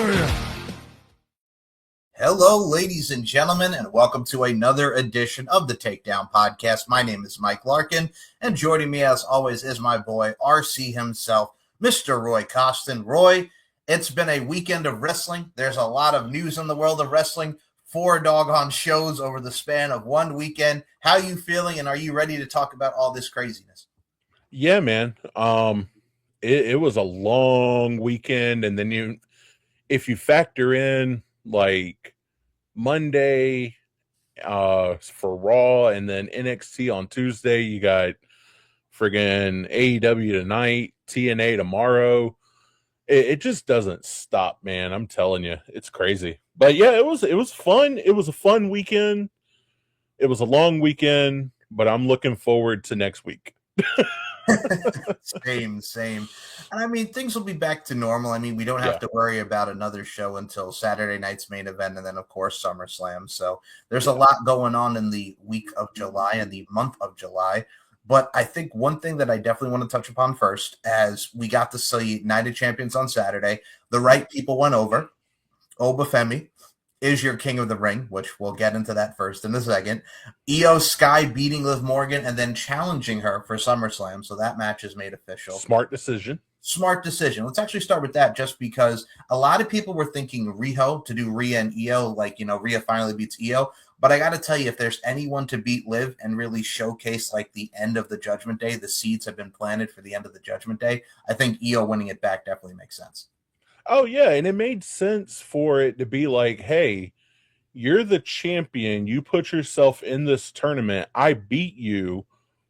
to you. Hello, ladies and gentlemen, and welcome to another edition of the Takedown Podcast. My name is Mike Larkin, and joining me, as always, is my boy, RC himself, Mr. Roy Costin. Roy, it's been a weekend of wrestling. There's a lot of news in the world of wrestling. 4 doggone shows over the span of one weekend. How are you feeling, and are you ready to talk about all this craziness? Yeah, man. It was a long weekend, and then if you factor in like Monday for Raw and then NXT on Tuesday, you got friggin' AEW tonight, TNA tomorrow. It just doesn't stop, man. I'm telling you, it's crazy. But yeah, it was fun. It was a fun weekend. It was a long weekend, but I'm looking forward to next week. Same. And I mean, things will be back to normal. I mean, we don't have to worry about another show until Saturday night's main event and then, of course, SummerSlam. So there's a lot going on in the week of July and the month of July. But I think one thing that I definitely want to touch upon first, as we got to see Night of Champions on Saturday, the right people went over. Obafemi is your king of the ring, which we'll get into that first in a second. Io Sky beating Liv Morgan and then challenging her for SummerSlam. So that match is made official. Smart decision. Let's actually start with that, just because a lot of people were thinking Riho to do Rhea and Io, like, Rhea finally beats Io. But I got to tell you, if there's anyone to beat Liv and really showcase like the end of the Judgment Day, the seeds have been planted for the end of the Judgment Day. I think Io winning it back definitely makes sense. Oh, yeah, and it made sense for it to be like, hey, you're the champion. You put yourself in this tournament. I beat you.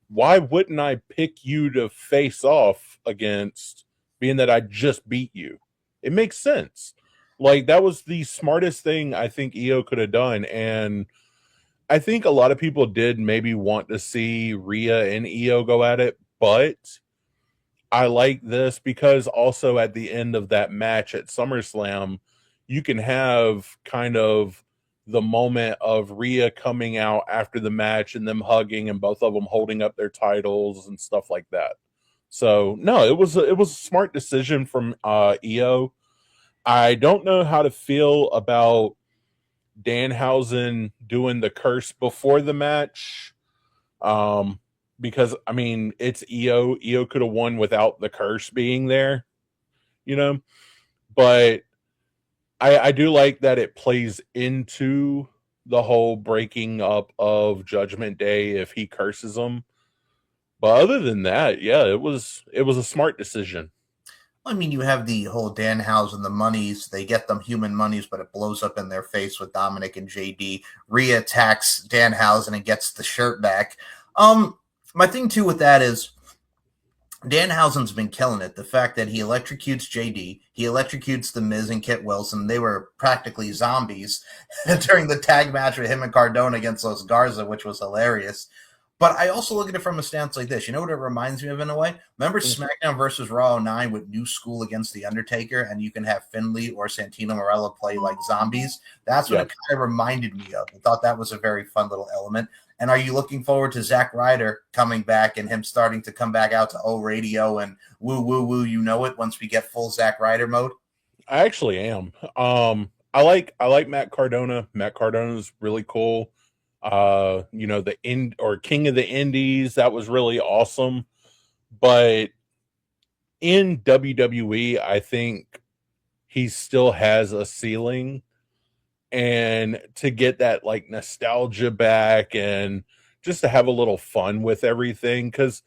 Why wouldn't I pick you to face off against, being that I just beat you? It makes sense. Like, that was the smartest thing I think Io could have done, and I think a lot of people did maybe want to see Rhea and Io go at it, but I like this because also at the end of that match at SummerSlam, you can have kind of the moment of Rhea coming out after the match and them hugging and both of them holding up their titles and stuff like that. So no, it was a smart decision from Io. I don't know how to feel about Danhausen doing the curse before the match. Because I mean, it's Io. Io could have won without the curse being there, but I do like that it plays into the whole breaking up of Judgment Day if he curses them. But other than that, yeah, it was a smart decision. I mean, you have the whole Danhausen, the monies. They get them human monies, but it blows up in their face with Dominic and JD. Rhea attacks Danhausen and gets the shirt back. My thing, too, with that is Danhausen's been killing it. The fact that he electrocutes JD, he electrocutes The Miz and Kit Wilson. They were practically zombies during the tag match with him and Cardona against Los Garza, which was hilarious. But I also look at it from a stance like this. You know what it reminds me of in a way? Remember SmackDown versus Raw 09 with New School against The Undertaker, and you can have Finlay or Santino Marella play like zombies? That's what it kind of reminded me of. I thought that was a very fun little element. And are you looking forward to Zack Ryder coming back and him starting to come back out to O Radio and woo, woo, woo, you know it, once we get full Zack Ryder mode? I actually am. I like Matt Cardona. Matt Cardona is really cool. The King of the Indies, that was really awesome. But in WWE, I think he still has a ceiling, and to get that like nostalgia back and just to have a little fun with everything, because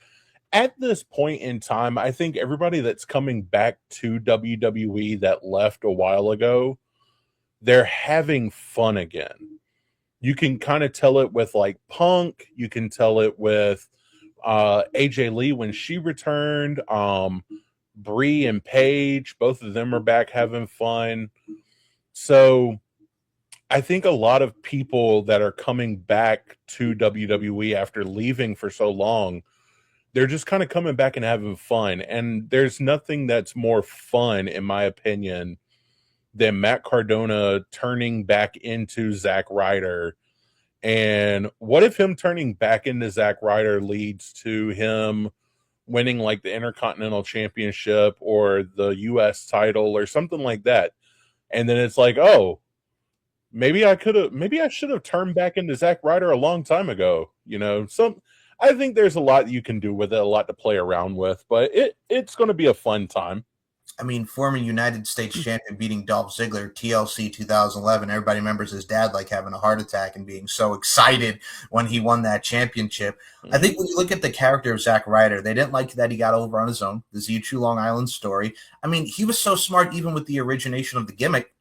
at this point in time, I think everybody that's coming back to WWE that left a while ago, they're having fun again. You can kind of tell it with like Punk. You can tell it with AJ Lee when she returned. Brie and Paige, both of them are back having fun. So I think a lot of people that are coming back to WWE after leaving for so long, they're just kind of coming back and having fun. And there's nothing that's more fun, in my opinion, than Matt Cardona turning back into Zack Ryder. And what if him turning back into Zack Ryder leads to him winning like the Intercontinental Championship or the US title or something like that? And then it's like, oh, maybe I should have turned back into Zack Ryder a long time ago. I think there's a lot you can do with it, a lot to play around with, but it's going to be a fun time. I mean, former United States champion beating Dolph Ziggler, TLC 2011. Everybody remembers his dad like having a heart attack and being so excited when he won that championship. I think when you look at the character of Zack Ryder, they didn't like that he got over on his own. The Z2 Long Island story. I mean, he was so smart even with the origination of the gimmick,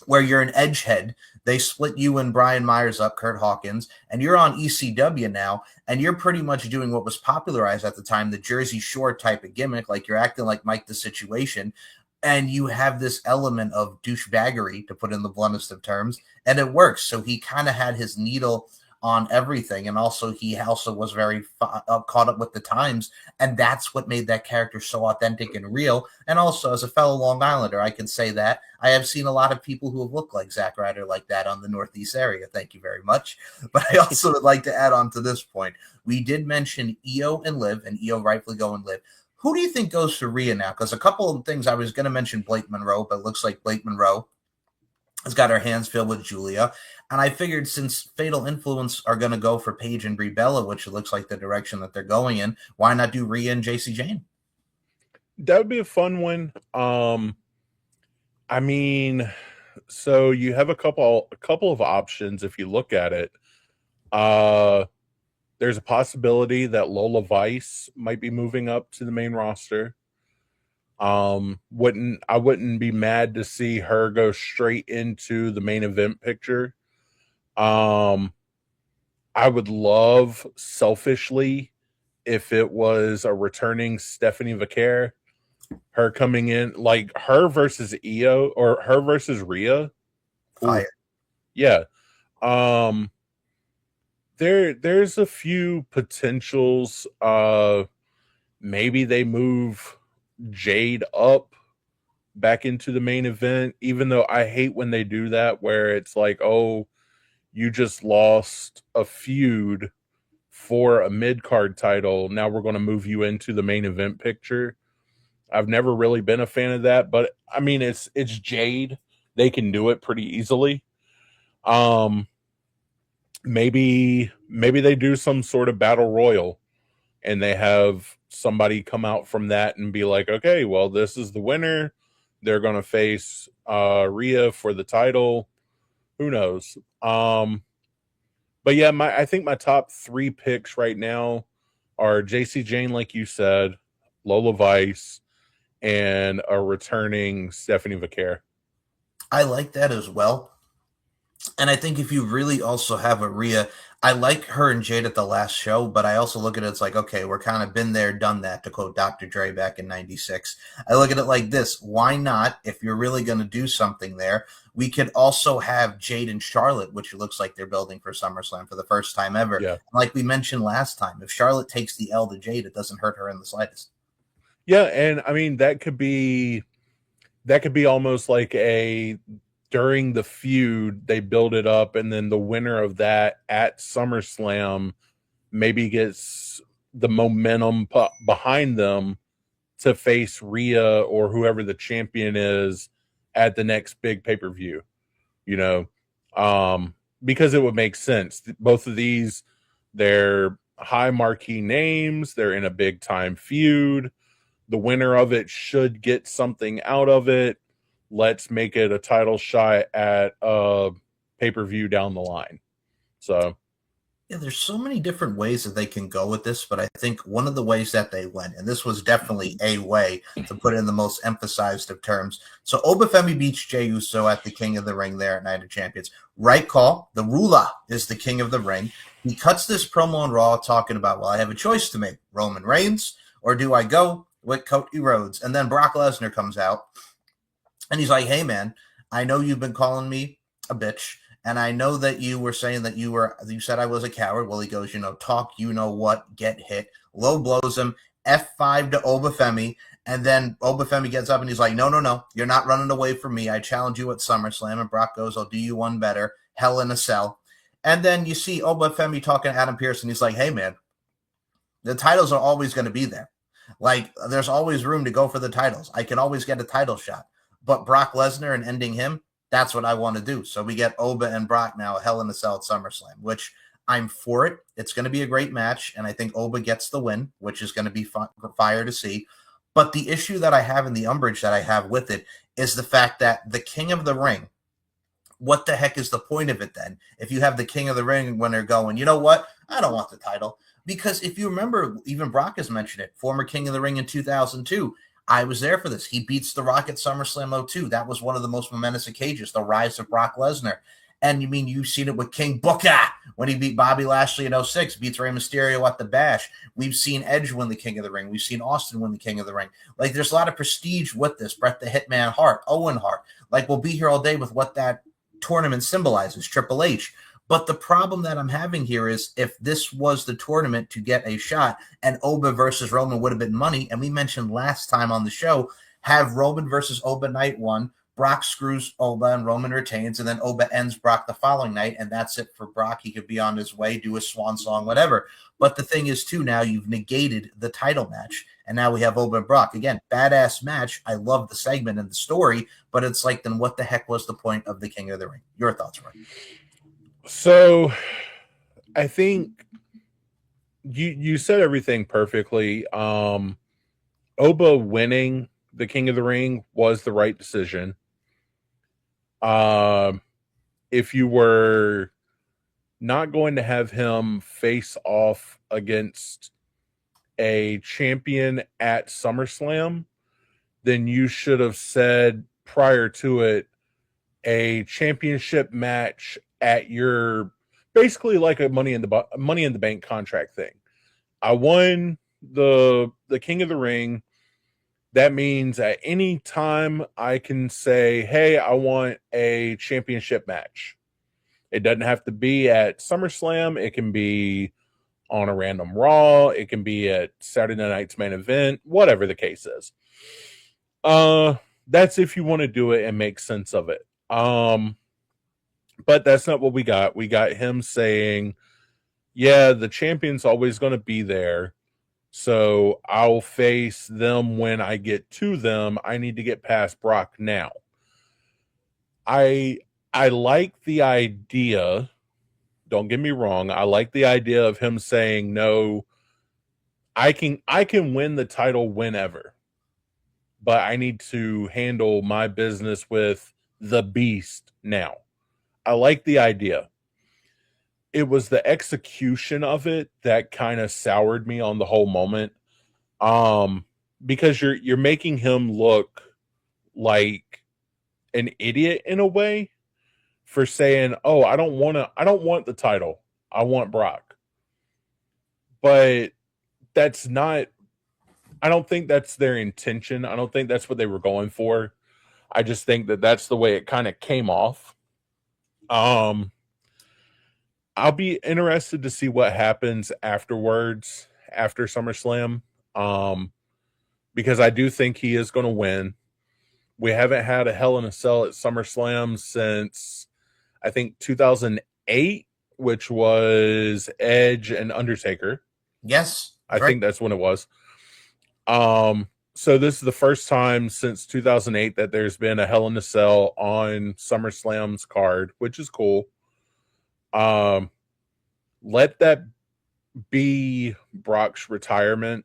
where you're an edgehead. They split you and Brian Myers up, Kurt Hawkins, and you're on ECW now, and you're pretty much doing what was popularized at the time, the Jersey Shore type of gimmick, like you're acting like Mike the Situation, and you have this element of douchebaggery, to put in the bluntest of terms, and it works. So he kind of had his needle on everything, and also he also was very caught up with the times, and that's what made that character so authentic and real. And also, as a fellow Long Islander, I can say that I have seen a lot of people who have looked like Zack Ryder like that on the Northeast area. Thank you very much. But I also would like to add on to this point. We did mention Io and Liv, and Io rightfully going Liv. Who do you think goes to Rhea now? Because a couple of things, I was going to mention Blake Monroe, but it looks like Blake Monroe has got her hands filled with Julia. And I figured since Fatal Influence are going to go for Paige and Brie Bella, which it looks like the direction that they're going in, why not do Rhea and JC Jane? That would be a fun one. I mean, so you have a couple of options if you look at it. There's a possibility that Lola Vice might be moving up to the main roster. I wouldn't be mad to see her go straight into the main event picture. I would love, selfishly, if it was a returning Stephanie Vaquer, her coming in, like her versus Io or her versus Rhea. Fire. Yeah. There's a few potentials. Maybe they move Jade up back into the main event, even though I hate when they do that, where it's like, oh, you just lost a feud for a mid-card title. Now we're going to move you into the main event picture. I've never really been a fan of that, but I mean, it's Jade. They can do it pretty easily. Maybe they do some sort of battle royal and they have somebody come out from that and be like, okay, well, this is the winner. They're going to face Rhea for the title. Who knows? But yeah, I think my top 3 picks right now are JC Jane, like you said, Lola Vice, and a returning Stephanie Vaquer. I like that as well. And I think if you really also have a Rhea, I like her and Jade at the last show, but I also look at it as like, okay, we're kind of been there, done that, to quote Dr. Dre back in 96. I look at it like this. Why not, if you're really going to do something there, we could also have Jade and Charlotte, which it looks like they're building for SummerSlam for the first time ever. Yeah. Like we mentioned last time, if Charlotte takes the L to Jade, it doesn't hurt her in the slightest. Yeah, and I mean, that could be almost like during the feud, they build it up, and then the winner of that at SummerSlam maybe gets the momentum behind them to face Rhea or whoever the champion is at the next big pay-per-view, because it would make sense. Both of these, they're high marquee names. They're in a big time feud. The winner of it should get something out of it. Let's make it a title shot at a pay-per-view down the line. So, yeah, there's so many different ways that they can go with this, but I think one of the ways that they went, and this was definitely a way to put it in the most emphasized of terms. So Obafemi beats Jey Uso at the King of the Ring there at Night of Champions. Right call. The Ruler is the King of the Ring. He cuts this promo on Raw talking about, well, I have a choice to make. Roman Reigns, or do I go with Cody Rhodes? And then Brock Lesnar comes out, and he's like, hey, man, I know you've been calling me a bitch, and I know that you were saying that you said I was a coward. Well, he goes, talk, get hit. Low blows him, F5 to Obafemi, and then Obafemi gets up and he's like, no, you're not running away from me. I challenge you at SummerSlam. And Brock goes, I'll do you one better, Hell in a Cell. And then you see Obafemi talking to Adam Pearce, and he's like, hey, man, the titles are always going to be there. Like, there's always room to go for the titles. I can always get a title shot. but Brock Lesnar and ending him, that's what I want to do. So we get Oba and Brock now, Hell in a Cell at SummerSlam, which I'm for it. It's going to be a great match, and I think Oba gets the win, which is going to be fire to see. But the issue that I have and the umbrage that I have with it is the fact that the King of the Ring, what the heck is the point of it then? If you have the King of the Ring when they're going, you know what? I don't want the title. Because if you remember, even Brock has mentioned it, former King of the Ring in 2002. I was there for this. He beats The Rock at SummerSlam 02. That was one of the most momentous occasions, the rise of Brock Lesnar. And you mean you've seen it with King Booker when he beat Bobby Lashley in 06, beats Rey Mysterio at the Bash. We've seen Edge win the King of the Ring. We've seen Austin win the King of the Ring. Like, there's a lot of prestige with this. Bret the Hitman Hart, Owen Hart. Like, we'll be here all day with what that tournament symbolizes, Triple H. But the problem that I'm having here is if this was the tournament to get a shot and Oba versus Roman would have been money, and we mentioned last time on the show, have Roman versus Oba night one, Brock screws Oba and Roman retains, and then Oba ends Brock the following night, and that's it for Brock. He could be on his way, do a swan song, whatever. But the thing is, too, now you've negated the title match, and now we have Oba and Brock. Again, badass match. I love the segment and the story, but it's like, then what the heck was the point of the King of the Ring? Your thoughts, Ryan? So I think you said everything perfectly. Oba winning the King of the Ring was the right decision. If you were not going to have him face off against a champion at SummerSlam, then you should have said prior to it a championship match at your, basically like a Money in the Bank contract thing. I won the King of the Ring. That means at any time I can say, hey, I want a championship match. It doesn't have to be at SummerSlam. It can be on a random Raw. It can be at Saturday Night's Main Event, whatever the case is. That's if you want to do it and make sense of it. But that's not what we got. We got him saying, yeah, the champion's always going to be there. So I'll face them when I get to them. I need to get past Brock now. I like the idea. Don't get me wrong. I like the idea of him saying, no, I can win the title whenever, but I need to handle my business with the Beast now. I like the idea. It was the execution of it that kind of soured me on the whole moment. Because you're making him look like an idiot in a way for saying, "Oh, I don't want the title. I want Brock." But that's not, I don't think that's their intention. I don't think that's what they were going for. I just think that that's the way it kind of came off. I'll be interested to see what happens afterwards, after SummerSlam, because I do think he is going to win. We haven't had a Hell in a Cell at SummerSlam since, I think, 2008, which was Edge and Undertaker. Yes. I think that's when it was. So this is the first time since 2008 that there's been a Hell in a Cell on SummerSlam's card, which is cool. Let that be Brock's retirement.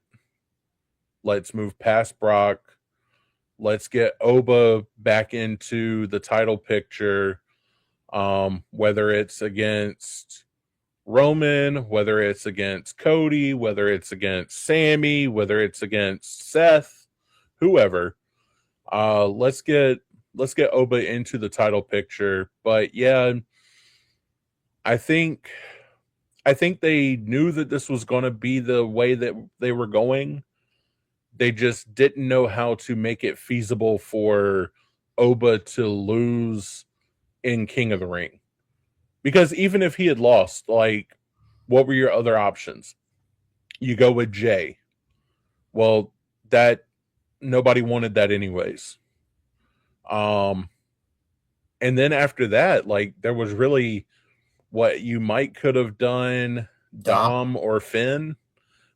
Let's move past Brock. Let's get Oba back into the title picture. Whether it's against Roman, whether it's against Cody, whether it's against Sammy, whether it's against Seth, whoever. Let's get Oba into the title picture. But yeah, I think they knew that this was going to be the way that they were going. They just didn't know how to make it feasible for Oba to lose in King of the Ring. Because even if he had lost, like, what were your other options? You go with Jay. Well, that nobody wanted that anyways. And then after that, like, there was really what you might could have done, Dom or Finn.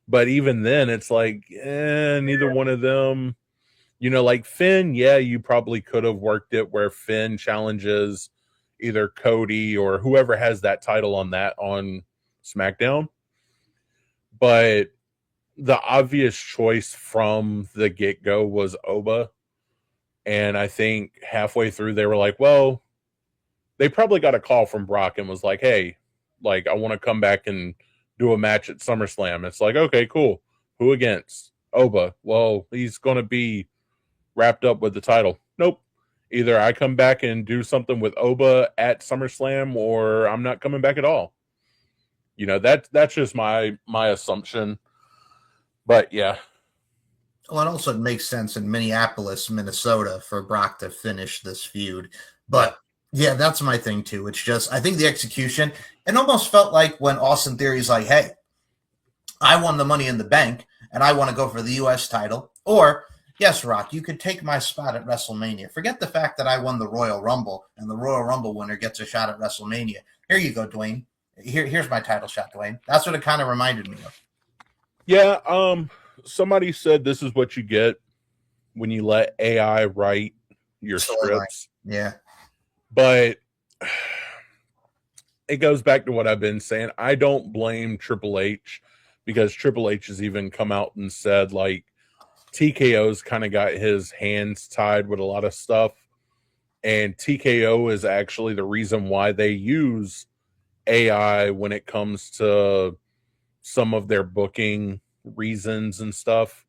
But even then, it's like, neither one of them Like Finn, yeah, you probably could have worked it where Finn challenges either Cody or whoever has that title on SmackDown. But the obvious choice from the get-go was Oba. And I think halfway through they were like, well, they probably got a call from Brock and was like, hey, like, I want to come back and do a match at SummerSlam. It's like, okay, cool. Who against? Oba. Well, he's going to be wrapped up with the title. Nope. Either I come back and do something with Oba at SummerSlam, or I'm not coming back at all. That's just my assumption. But yeah. Well, it also makes sense in Minneapolis, Minnesota, for Brock to finish this feud. But yeah, that's my thing too. It's just, I think the execution, it almost felt like when Austin Theory's like, hey, I won the Money in the Bank and I want to go for the U.S. title. Or, yes, Rock, you could take my spot at WrestleMania. Forget the fact that I won the Royal Rumble and the Royal Rumble winner gets a shot at WrestleMania. Here you go, Dwayne. Here's my title shot, Dwayne. That's what it kind of reminded me of. Yeah, somebody said this is what you get when you let AI write your scripts. Yeah. But it goes back to what I've been saying. I don't blame Triple H, because Triple H has even come out and said, like, TKO's kind of got his hands tied with a lot of stuff. And TKO is actually the reason why they use AI when it comes to some of their booking reasons and stuff.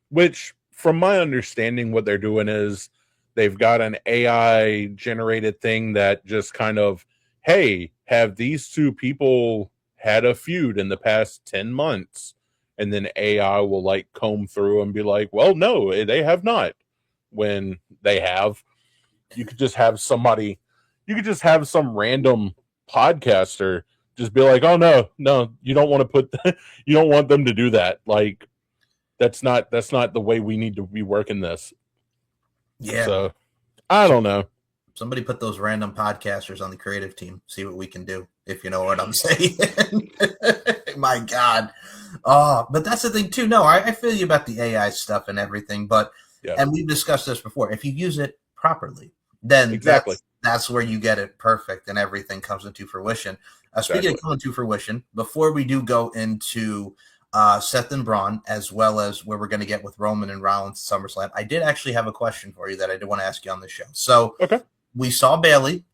Which, from my understanding, what they're doing is they've got an AI generated thing that just kind of, hey, have these two people had a feud in the past 10 months? And then AI will like comb through and be like, well, no, they have not. When they have, you could just have some random podcaster just be like, oh no, you don't want to you don't want them to do that. Like, that's not the way we need to be working this. Yeah. So I don't know. Somebody put those random podcasters on the creative team. See what we can do, if you know what I'm saying. My God. But that's the thing too. No, I feel you about the AI stuff and everything, but and we've discussed this before. If you use it properly, then exactly that's where you get it perfect and everything comes into fruition. Speaking of coming to fruition, before we do go into Seth and Braun, as well as where we're going to get with Roman and Rollins at SummerSlam, I did actually have a question for you that I did want to ask you on the show. So we saw Bayley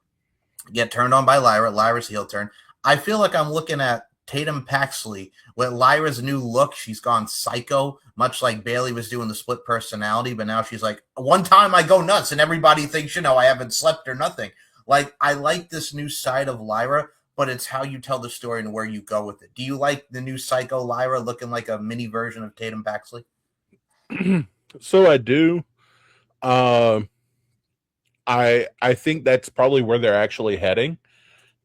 get turned on by Lyra. Lyra's heel turn. I feel like I'm looking at Tatum Paxley with Lyra's new look. She's gone psycho, much like Bayley was doing the split personality, but now she's like, one time I go nuts and everybody thinks, I haven't slept or nothing. Like, I like this new side of Lyra, but it's how you tell the story and where you go with it. Do you like the new psycho Lyra looking like a mini version of Tatum Paxley? So I do. I think that's probably where they're actually heading,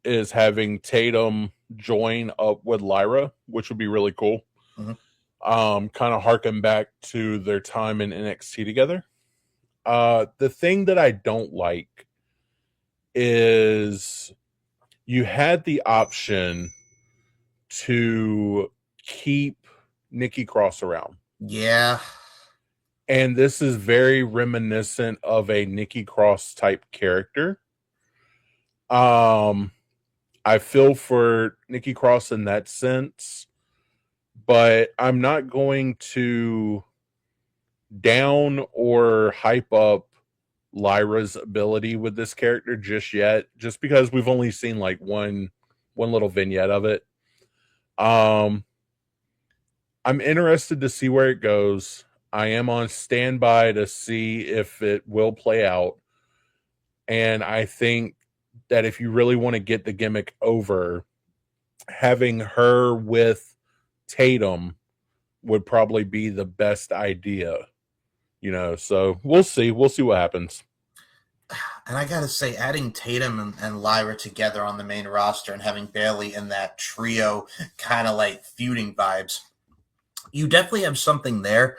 is having Tatum join up with Lyra, which would be really cool. Kind of harken back to their time in NXT together. The thing that I don't like is you had the option to keep Nikki Cross around. Yeah. And this is very reminiscent of a Nikki Cross type character. I feel for Nikki Cross in that sense, but I'm not going to down or hype up Lyra's ability with this character just yet, just because we've only seen like one little vignette of it. I'm interested to see where it goes. I am on standby to see if it will play out. And I think that if you really want to get the gimmick over, having her with Tatum would probably be the best idea. So we'll see what happens. And I gotta say, adding Tatum and Lyra together on the main roster and having Bayley in that trio kind of like feuding vibes, you definitely have something there.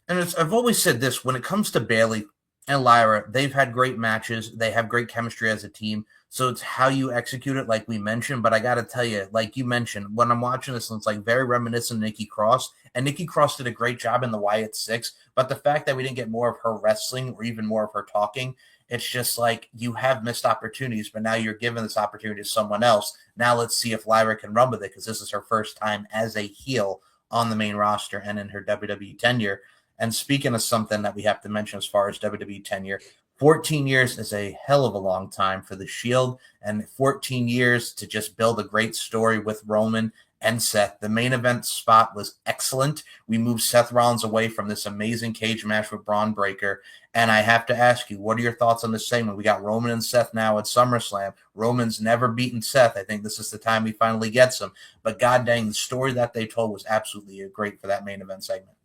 And I've always said this, when it comes to Bayley, and Lyra, they've had great matches. They have great chemistry as a team. So it's how you execute it, like we mentioned. But I got to tell you, like you mentioned, when I'm watching this, it's like very reminiscent of Nikki Cross. And Nikki Cross did a great job in the Wyatt Six. But the fact that we didn't get more of her wrestling or even more of her talking, it's just like you have missed opportunities, but now you're giving this opportunity to someone else. Now let's see if Lyra can run with it, because this is her first time as a heel on the main roster and in her WWE tenure. And speaking of something that we have to mention as far as WWE tenure, 14 years is a hell of a long time for the Shield, and 14 years to just build a great story with Roman and Seth. The main event spot was excellent. We moved Seth Rollins away from this amazing cage match with Braun Breaker. And I have to ask you, what are your thoughts on this segment? We got Roman and Seth now at SummerSlam. Roman's never beaten Seth. I think this is the time he finally gets him. But god dang, the story that they told was absolutely great for that main event segment.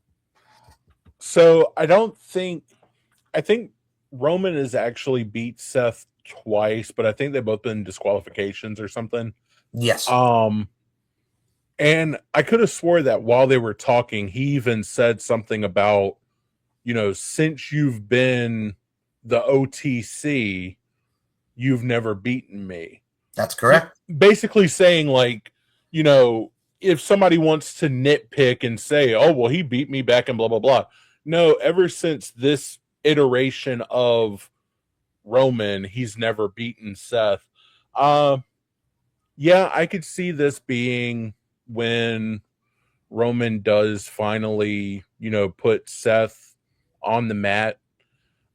So I think Roman has actually beat Seth twice, but I think they've both been disqualifications or something. Yes. And I could have swore that while they were talking, he even said something about, since you've been the OTC, you've never beaten me. That's correct. Basically saying, like, if somebody wants to nitpick and say, oh, well, he beat me back and blah, blah, blah. No, ever since this iteration of Roman, he's never beaten Seth. Yeah, I could see this being when Roman does finally, put Seth on the mat.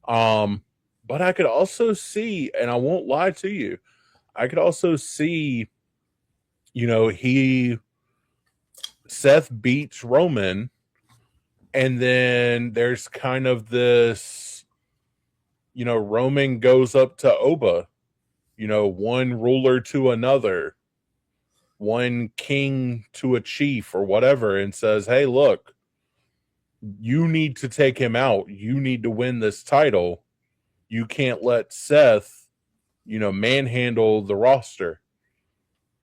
But I could also see, and I won't lie to you, I could also see, Seth beats Roman, and then there's kind of this, Roman goes up to Oba, one ruler to another, one king to a chief or whatever, and says, hey, look, you need to take him out. You need to win this title. You can't let Seth, manhandle the roster.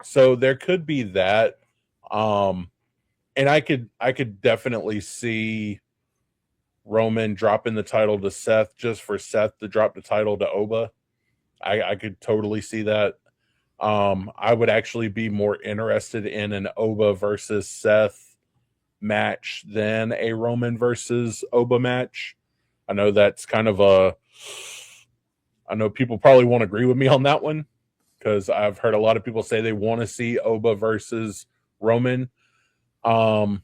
So there could be that. And I could definitely see Roman dropping the title to Seth just for Seth to drop the title to Oba. I could totally see that. I would actually be more interested in an Oba versus Seth match than a Roman versus Oba match. I know that's kind of I know people probably won't agree with me on that one, because I've heard a lot of people say they want to see Oba versus Roman. I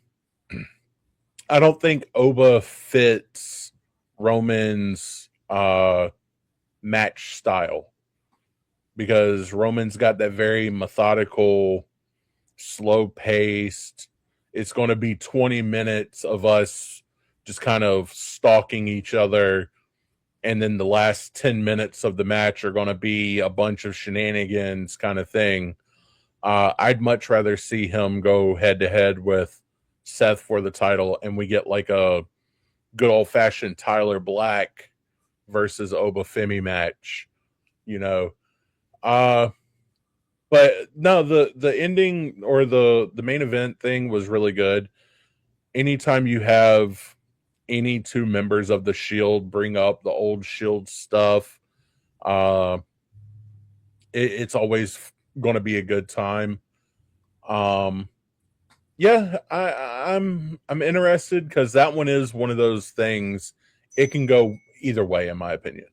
don't think Oba fits Roman's match style, because Roman's got that very methodical, slow-paced. It's going to be 20 minutes of us just kind of stalking each other, and then the last 10 minutes of the match are going to be a bunch of shenanigans kind of thing. I'd much rather see him go head-to-head with Seth for the title, and we get like a good old-fashioned Tyler Black versus Oba Femi match, But no, the ending or the main event thing was really good. Anytime you have any two members of the Shield bring up the old Shield stuff, it's always going to be a good time. Yeah, I'm interested, because that one is one of those things. It can go either way, in my opinion.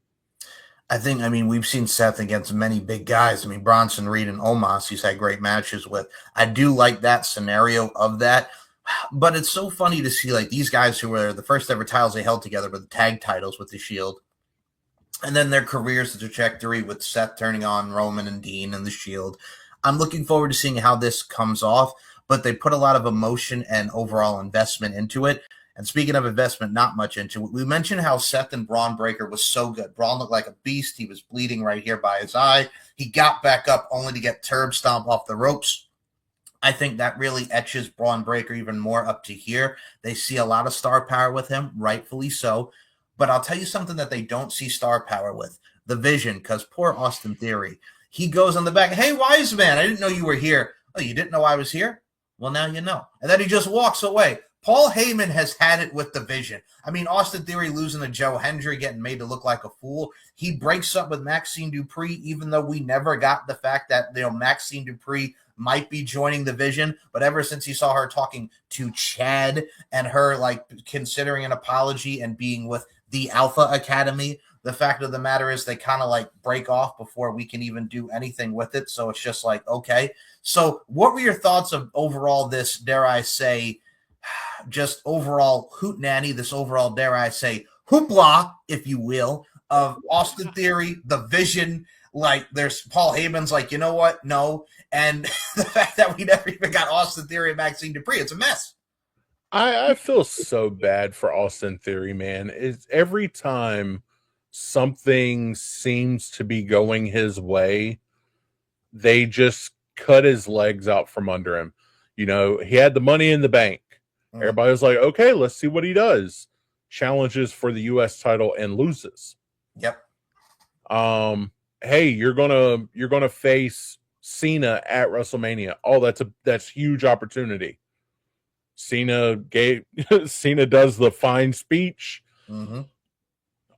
I mean, we've seen Seth against many big guys. I mean, Bronson Reed and Omos, he's had great matches with. I do like that scenario of that. But it's so funny to see, like, these guys who were the first ever titles they held together were the tag titles with the Shield. And then their careers, the trajectory with Seth turning on Roman and Dean and the Shield. I'm looking forward to seeing how this comes off, but they put a lot of emotion and overall investment into it. And speaking of investment, not much into it. We mentioned how Seth and Braun Breaker was so good. Braun looked like a beast. He was bleeding right here by his eye. He got back up only to get Turb Stomp off the ropes. I think that really etches Braun Breaker even more up to here. They see a lot of star power with him, rightfully so. But I'll tell you something that they don't see star power with. The Vision, because poor Austin Theory. He goes on the back, hey, Wise Man, I didn't know you were here. Oh, you didn't know I was here? Well, now you know. And then he just walks away. Paul Heyman has had it with the Vision. I mean, Austin Theory losing to Joe Hendry, getting made to look like a fool. He breaks up with Maxine Dupree, even though we never got the fact that Maxine Dupree might be joining the Vision. But ever since he saw her talking to Chad and her like considering an apology and being with the Alpha Academy, the fact of the matter is they kind of like break off before we can even do anything with it. So it's just like, okay. So what were your thoughts of overall this, dare I say, just overall hootenanny, this overall, dare I say, hoopla, if you will, of Austin Theory, the Vision? Like, there's Paul Heyman's like, you know what? No. And the fact that we never even got Austin Theory and Maxine Dupree, it's a mess. I feel so bad for Austin Theory, man. It's every time something seems to be going his way, they just cut his legs out from under him. You know, he had the Money in the Bank. Everybody was like, okay, let's see what he does. Challenges for the US title and loses. Yep. Hey, you're gonna face Cena at WrestleMania. Oh, that's huge opportunity. Cena does the fine speech. Mm-hmm.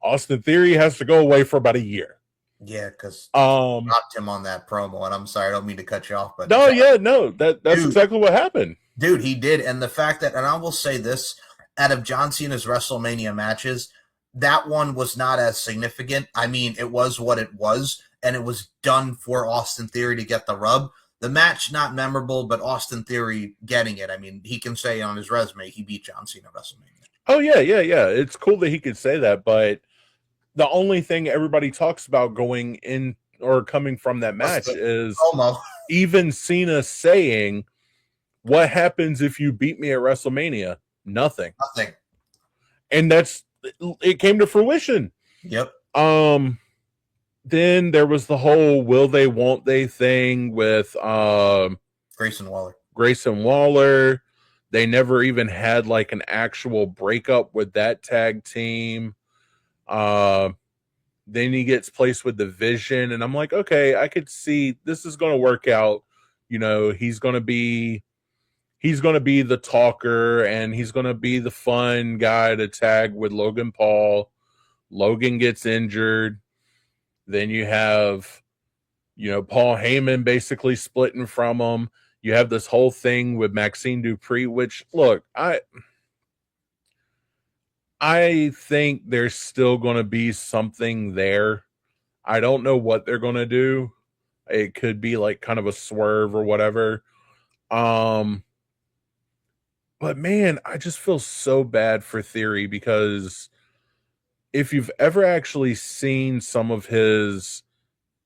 Austin Theory has to go away for about a year. Yeah, because dropped him on that promo, and I'm sorry, I don't mean to cut you off, but that's exactly what happened. Dude, he did. And the fact that, and I will say this, out of John Cena's WrestleMania matches, that one was not as significant. I mean, it was what it was, and it was done for Austin Theory to get the rub. The match, not memorable, but Austin Theory getting it. I mean, he can say on his resume he beat John Cena at WrestleMania. Oh, yeah. It's cool that he could say that, but the only thing everybody talks about going in or coming from that match is even Cena saying, what happens if you beat me at WrestleMania? Nothing. And it came to fruition. Yep. Then there was the whole will they, won't they thing with Grayson Waller. They never even had like an actual breakup with that tag team. Then he gets placed with the Vision, and I'm like, okay, I could see this is going to work out. You know, he's going to be the talker, and he's going to be the fun guy to tag with Logan Paul. Logan gets injured. Then you have, Paul Heyman basically splitting from him. You have this whole thing with Maxine Dupree, which, look, I think there's still going to be something there. I don't know what they're going to do. It could be like kind of a swerve or whatever. But man, I just feel so bad for Theory, because if you've ever actually seen some of his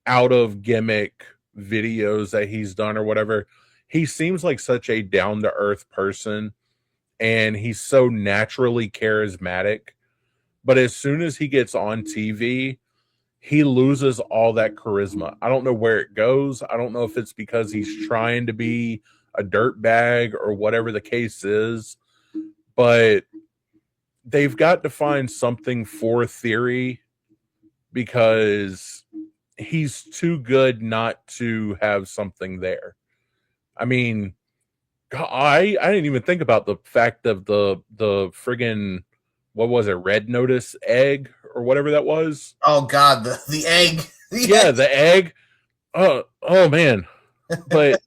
out of gimmick videos that he's done or whatever, he seems like such a down to earth person, and he's so naturally charismatic. But as soon as he gets on TV, he loses all that charisma. I don't know where it goes. I don't know if it's because he's trying to be a dirtbag or whatever the case is, but they've got to find something for Theory, because he's too good not to have something there. I mean, I didn't even think about the fact of the friggin', what was it, Red Notice egg or whatever that was. Oh God, the egg. The egg. Oh man. But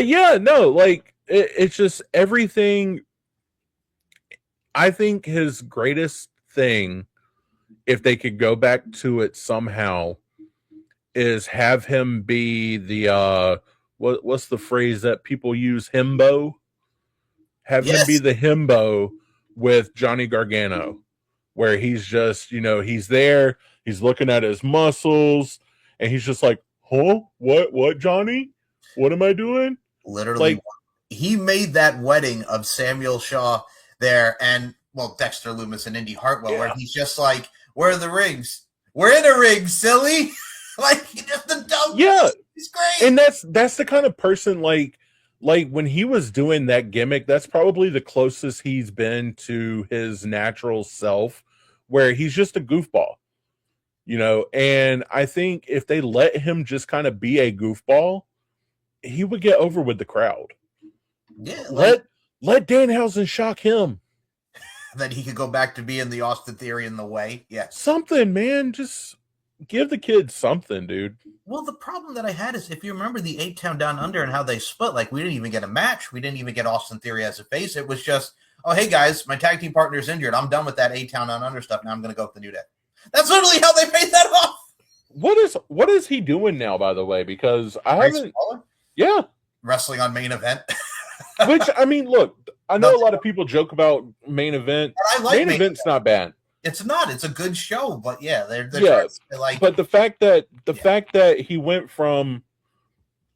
yeah, no, like it's just everything. I think his greatest thing, if they could go back to it somehow, is have him be the what's the phrase that people use, himbo? Have him be the himbo with Johnny Gargano, where he's just, he's there, he's looking at his muscles, and he's just like, huh? What, Johnny? What am I doing? Literally, he made that wedding of Samuel Shaw there, and Dexter Lumis and Indy Hartwell, where he's just like, where are the rings? We're in a ring, silly. Like, just the dumb. Yeah, he's great. And that's the kind of person, like when he was doing that gimmick, that's probably the closest he's been to his natural self, where he's just a goofball, and I think if they let him just kind of be a goofball, he would get over with the crowd. Yeah, let Let Danhausen shock him. That he could go back to being the Austin Theory in the way. Yeah. Something, man. Just give the kid something, dude. Well, the problem that I had is if you remember the 8-Town Down Under and how they split, like we didn't even get a match. We didn't even get Austin Theory as a face. It was just, oh, hey guys, my tag team partner's injured. I'm done with that 8-Town Down Under stuff. Now I'm going to go with the New Day. That's literally how they paid that off. What is he doing now, by the way? Because I haven't. Yeah. Wrestling on Main Event. Which, I mean, look, I know a lot of people joke about Main Event. I like Main Event's not bad. It's not. It's a good show, but yeah, they're like. But the fact that he went from,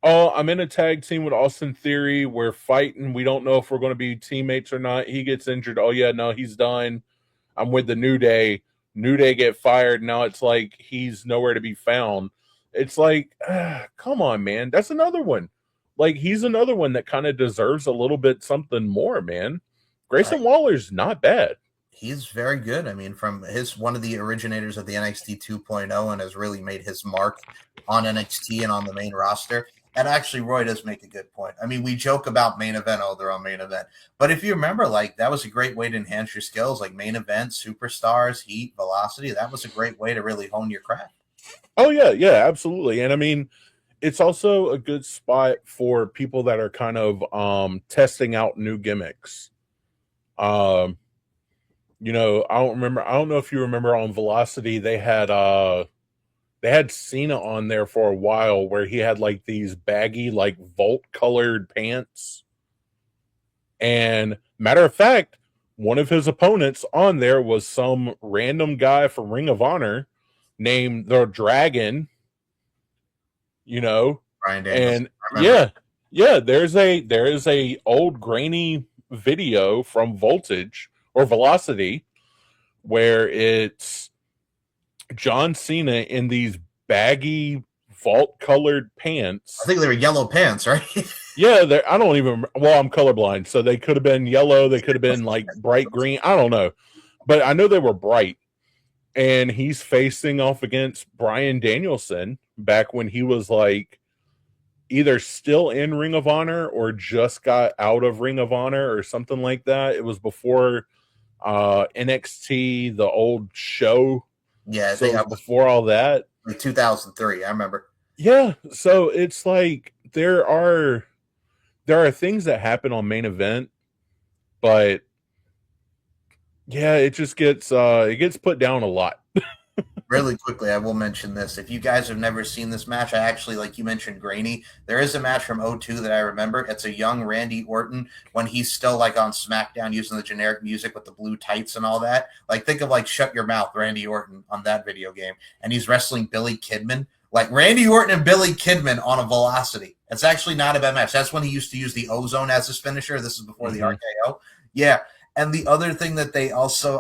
oh, I'm in a tag team with Austin Theory, we're fighting, we don't know if we're going to be teammates or not. He gets injured. Oh yeah, no, he's done. I'm with the New Day. New Day get fired. Now it's like he's nowhere to be found. It's like, come on, man. That's another one. Like, he's another one that kind of deserves a little bit something more, man. Grayson Waller's not bad. He's very good. I mean, from one of the originators of the NXT 2.0 and has really made his mark on NXT and on the main roster. And actually, Roy does make a good point. I mean, we joke about Main Event, oh, they're on Main Event. But if you remember, like, that was a great way to enhance your skills, like Main Event, Superstars, Heat, Velocity. That was a great way to really hone your craft. Oh, yeah, absolutely. And I mean, it's also a good spot for people that are kind of testing out new gimmicks. You know, I don't know if you remember on Velocity, they had Cena on there for a while where he had like these baggy, like Volt colored pants. And matter of fact, one of his opponents on there was some random guy from Ring of Honor named the Dragon. You know, Brian Danielson. And there is a old grainy video from Voltage or Velocity where it's John Cena in these baggy vault colored pants. I think they were yellow pants, right? Yeah, I don't even. Well, I'm colorblind, so they could have been yellow. They could have been like bright green. I don't know, but I know they were bright. And he's facing off against Bryan Danielson back when he was like either still in Ring of Honor or just got out of Ring of Honor or something like that. It was before NXT, the old show. Yeah, I so think it was before all that. Like 2003, I remember. Yeah, so it's like there are things that happen on Main Event, but yeah, it just gets put down a lot. Really quickly, I will mention this. If you guys have never seen this match, I actually, like you mentioned, grainy. There is a match from 02 that I remember. It's a young Randy Orton when he's still like on SmackDown using the generic music with the blue tights and all that. Like, think of like Shut Your Mouth, Randy Orton on that video game. And he's wrestling Billy Kidman. Like Randy Orton and Billy Kidman on a Velocity. It's actually not a bad match. That's when he used to use the Ozone as his finisher. This is before the RKO. Yeah. And the other thing that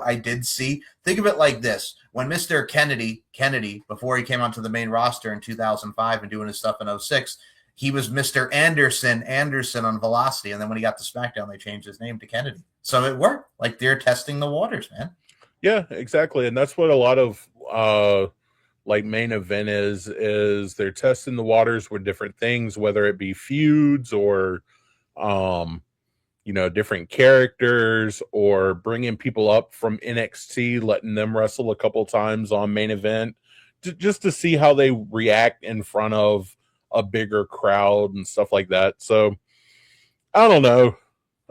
I did see, think of it like this. When Mr. Kennedy, before he came onto the main roster in 2005 and doing his stuff in 06, he was Mr. Anderson on Velocity. And then when he got to SmackDown, they changed his name to Kennedy. So it worked. Like, they're testing the waters, man. Yeah, exactly. And that's what a lot of like Main Event is they're testing the waters with different things, whether it be feuds or you know, different characters or bringing people up from NXT, letting them wrestle a couple times on Main Event just to see how they react in front of a bigger crowd and stuff like that. So I don't know.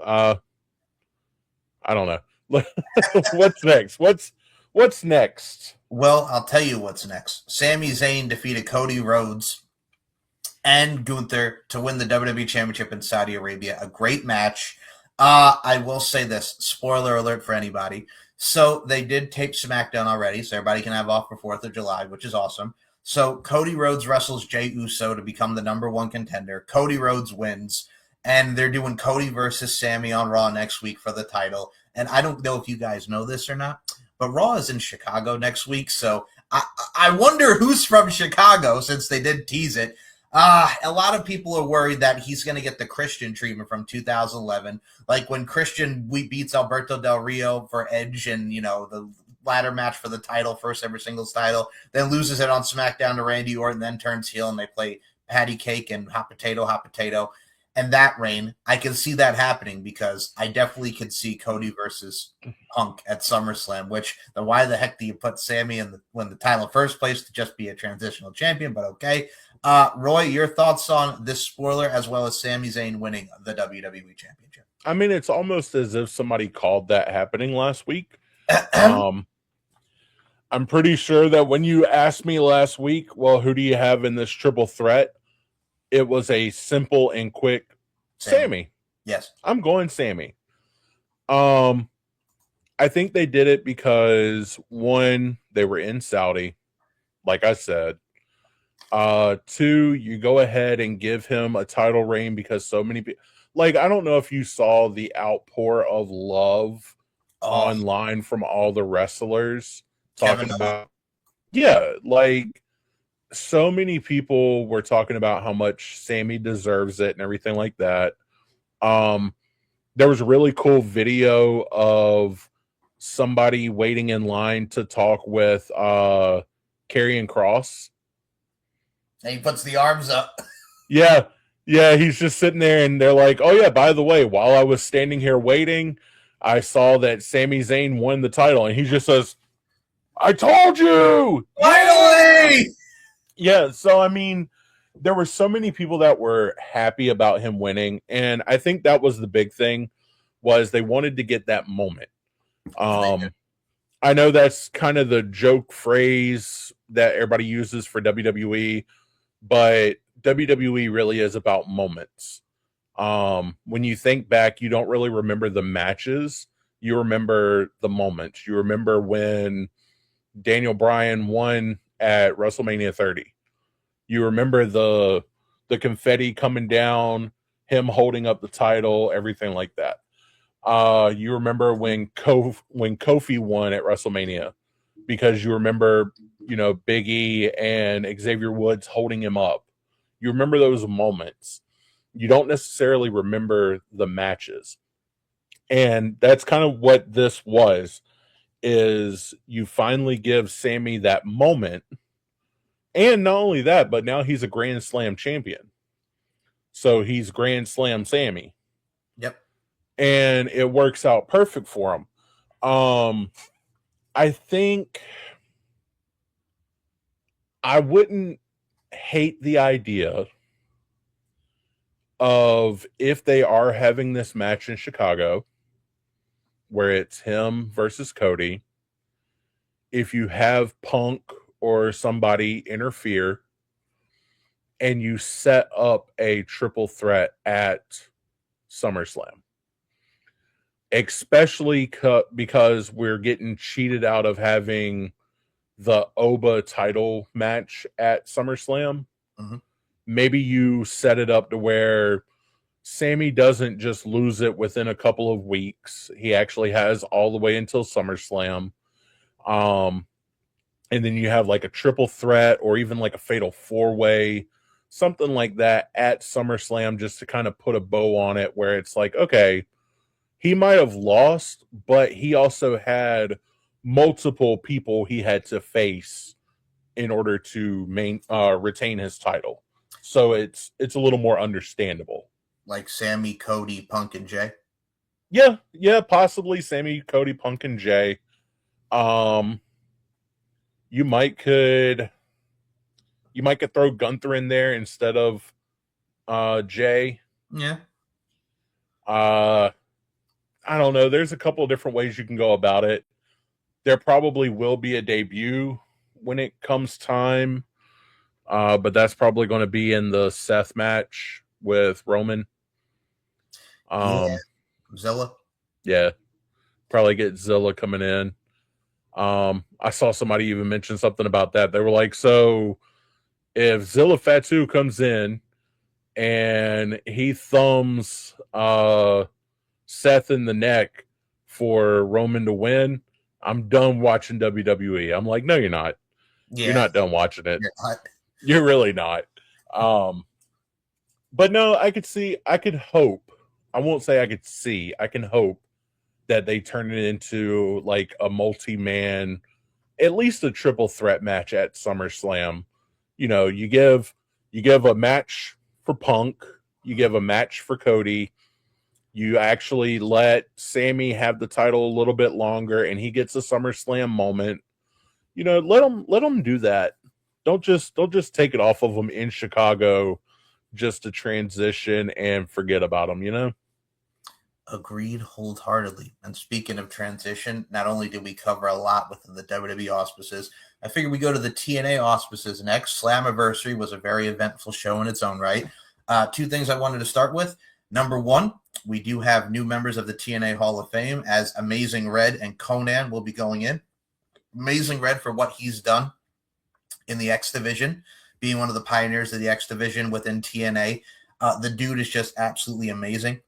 I don't know. What's next? What's next? Well, I'll tell you what's next. Sami Zayn defeated Cody Rhodes and Gunther to win the WWE Championship in Saudi Arabia. A great match. I will say this, spoiler alert for anybody. So they did tape SmackDown already, so everybody can have off for 4th of July, which is awesome. So Cody Rhodes wrestles Jey Uso to become the #1 contender. Cody Rhodes wins, and they're doing Cody versus Sami on Raw next week for the title. And I don't know if you guys know this or not, but Raw is in Chicago next week, so I wonder who's from Chicago since they did tease it. A lot of people are worried that he's going to get the Christian treatment from 2011, like when Christian beats Alberto Del Rio for Edge and, you know, the ladder match for the title, first ever singles title, then loses it on SmackDown to Randy Orton, then turns heel and they play patty cake and hot potato. and that reign, I can see that happening because I definitely could see Cody versus Punk at SummerSlam. Which then why the heck do you put Sammy in win the title in the first place to just be a transitional champion? But okay, Roy, your thoughts on this spoiler as well as Sami Zayn winning the WWE Championship? I mean, it's almost as if somebody called that happening last week. I'm pretty sure that when you asked me last week, well, who do you have in this triple threat? It was a simple and quick Sammy. Yes. I'm going Sammy. I think they did it because one, they were in Saudi, like I said. Two, you go ahead and give him a title reign because so many people, like, I don't know if you saw the outpour of love online from all the wrestlers talking about, yeah, like so many people were talking about how much Sammy deserves it and everything like that. There was a really cool video of somebody waiting in line to talk with Karrion Kross. And he puts the arms up. Yeah, he's just sitting there and they're like, oh yeah, by the way, while I was standing here waiting, I saw that Sami Zayn won the title. And he just says, I told you! Finally! Yeah, so I mean, there were so many people that were happy about him winning, and I think that was the big thing, was they wanted to get that moment. I know that's kind of the joke phrase that everybody uses for WWE, but WWE really is about moments. When you think back, you don't really remember the matches. You remember the moments. You remember when Daniel Bryan won at WrestleMania 30. You remember the confetti coming down, him holding up the title, everything like that. You remember when Kofi won at WrestleMania, because you remember, Big E and Xavier Woods holding him up. You remember those moments. You don't necessarily remember the matches. And that's kind of what this was, is you finally give Sammy that moment. And not only that, but now he's a Grand Slam champion. So he's Grand Slam Sammy. Yep. And it works out perfect for him. I think I wouldn't hate the idea of, if they are having this match in Chicago, where it's him versus Cody, if you have Punk or somebody interfere and you set up a triple threat at SummerSlam. Especially because we're getting cheated out of having the Oba title match at SummerSlam. Mm-hmm. Maybe you set it up to where Sammy doesn't just lose it within a couple of weeks. He actually has all the way until SummerSlam. And then you have like a triple threat or even like a fatal four-way, something like that at SummerSlam, just to kind of put a bow on it, where it's like, okay, he might have lost, but he also had multiple people he had to face in order to retain his title. So it's a little more understandable. Like Sammy, Cody, Punk, and Jay? Yeah, possibly Sammy, Cody, Punk, and Jay. You might could throw Gunther in there instead of Jay. Yeah. I don't know. There's a couple of different ways you can go about it. There probably will be a debut when it comes time, but that's probably going to be in the Seth match with Roman. Zilla? Yeah. Probably get Zilla coming in. I saw somebody even mention something about that. They were like, so if Zilla Fatu comes in and he thumbs Seth in the neck for Roman to win, I'm done watching WWE. I'm like, no, you're not. Yeah. You're not done watching it. You're really not. But no, I could hope. I won't say I could see. I can hope that they turn it into like a multi-man, at least a triple threat match at SummerSlam. You give a match for Punk, You give a match for Cody. You actually let Sammy have the title a little bit longer, and he gets a SummerSlam moment. You know, let him do that. Don't just take it off of him in Chicago just to transition and forget about him. You know. Agreed wholeheartedly. And speaking of transition, not only did we cover a lot within the WWE auspices, I figured we go to the TNA auspices next. Slammiversary was a very eventful show in its own right. Two things I wanted to start with. Number one, we do have new members of the TNA Hall of Fame, as Amazing Red and Konnan will be going in. Amazing Red for what he's done in the X Division, being one of the pioneers of the X Division within TNA. The dude is just absolutely amazing.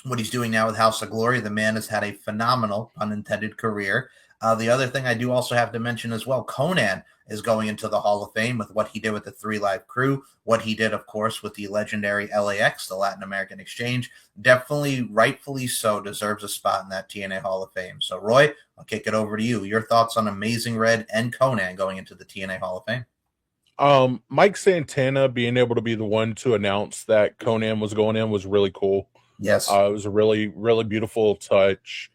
What he's doing now with House of Glory, the man has had a phenomenal, unintended career. The other thing I do also have to mention as well, Konnan is going into the Hall of Fame with what he did with the 3 Live Crew, what he did, of course, with the legendary LAX, the Latin American Exchange. Definitely, rightfully so, deserves a spot in that TNA Hall of Fame. So, Roy, I'll kick it over to you. Your thoughts on Amazing Red and Konnan going into the TNA Hall of Fame? Mike Santana being able to be the one to announce that Konnan was going in was really cool. Yes. It was a really, really beautiful touch.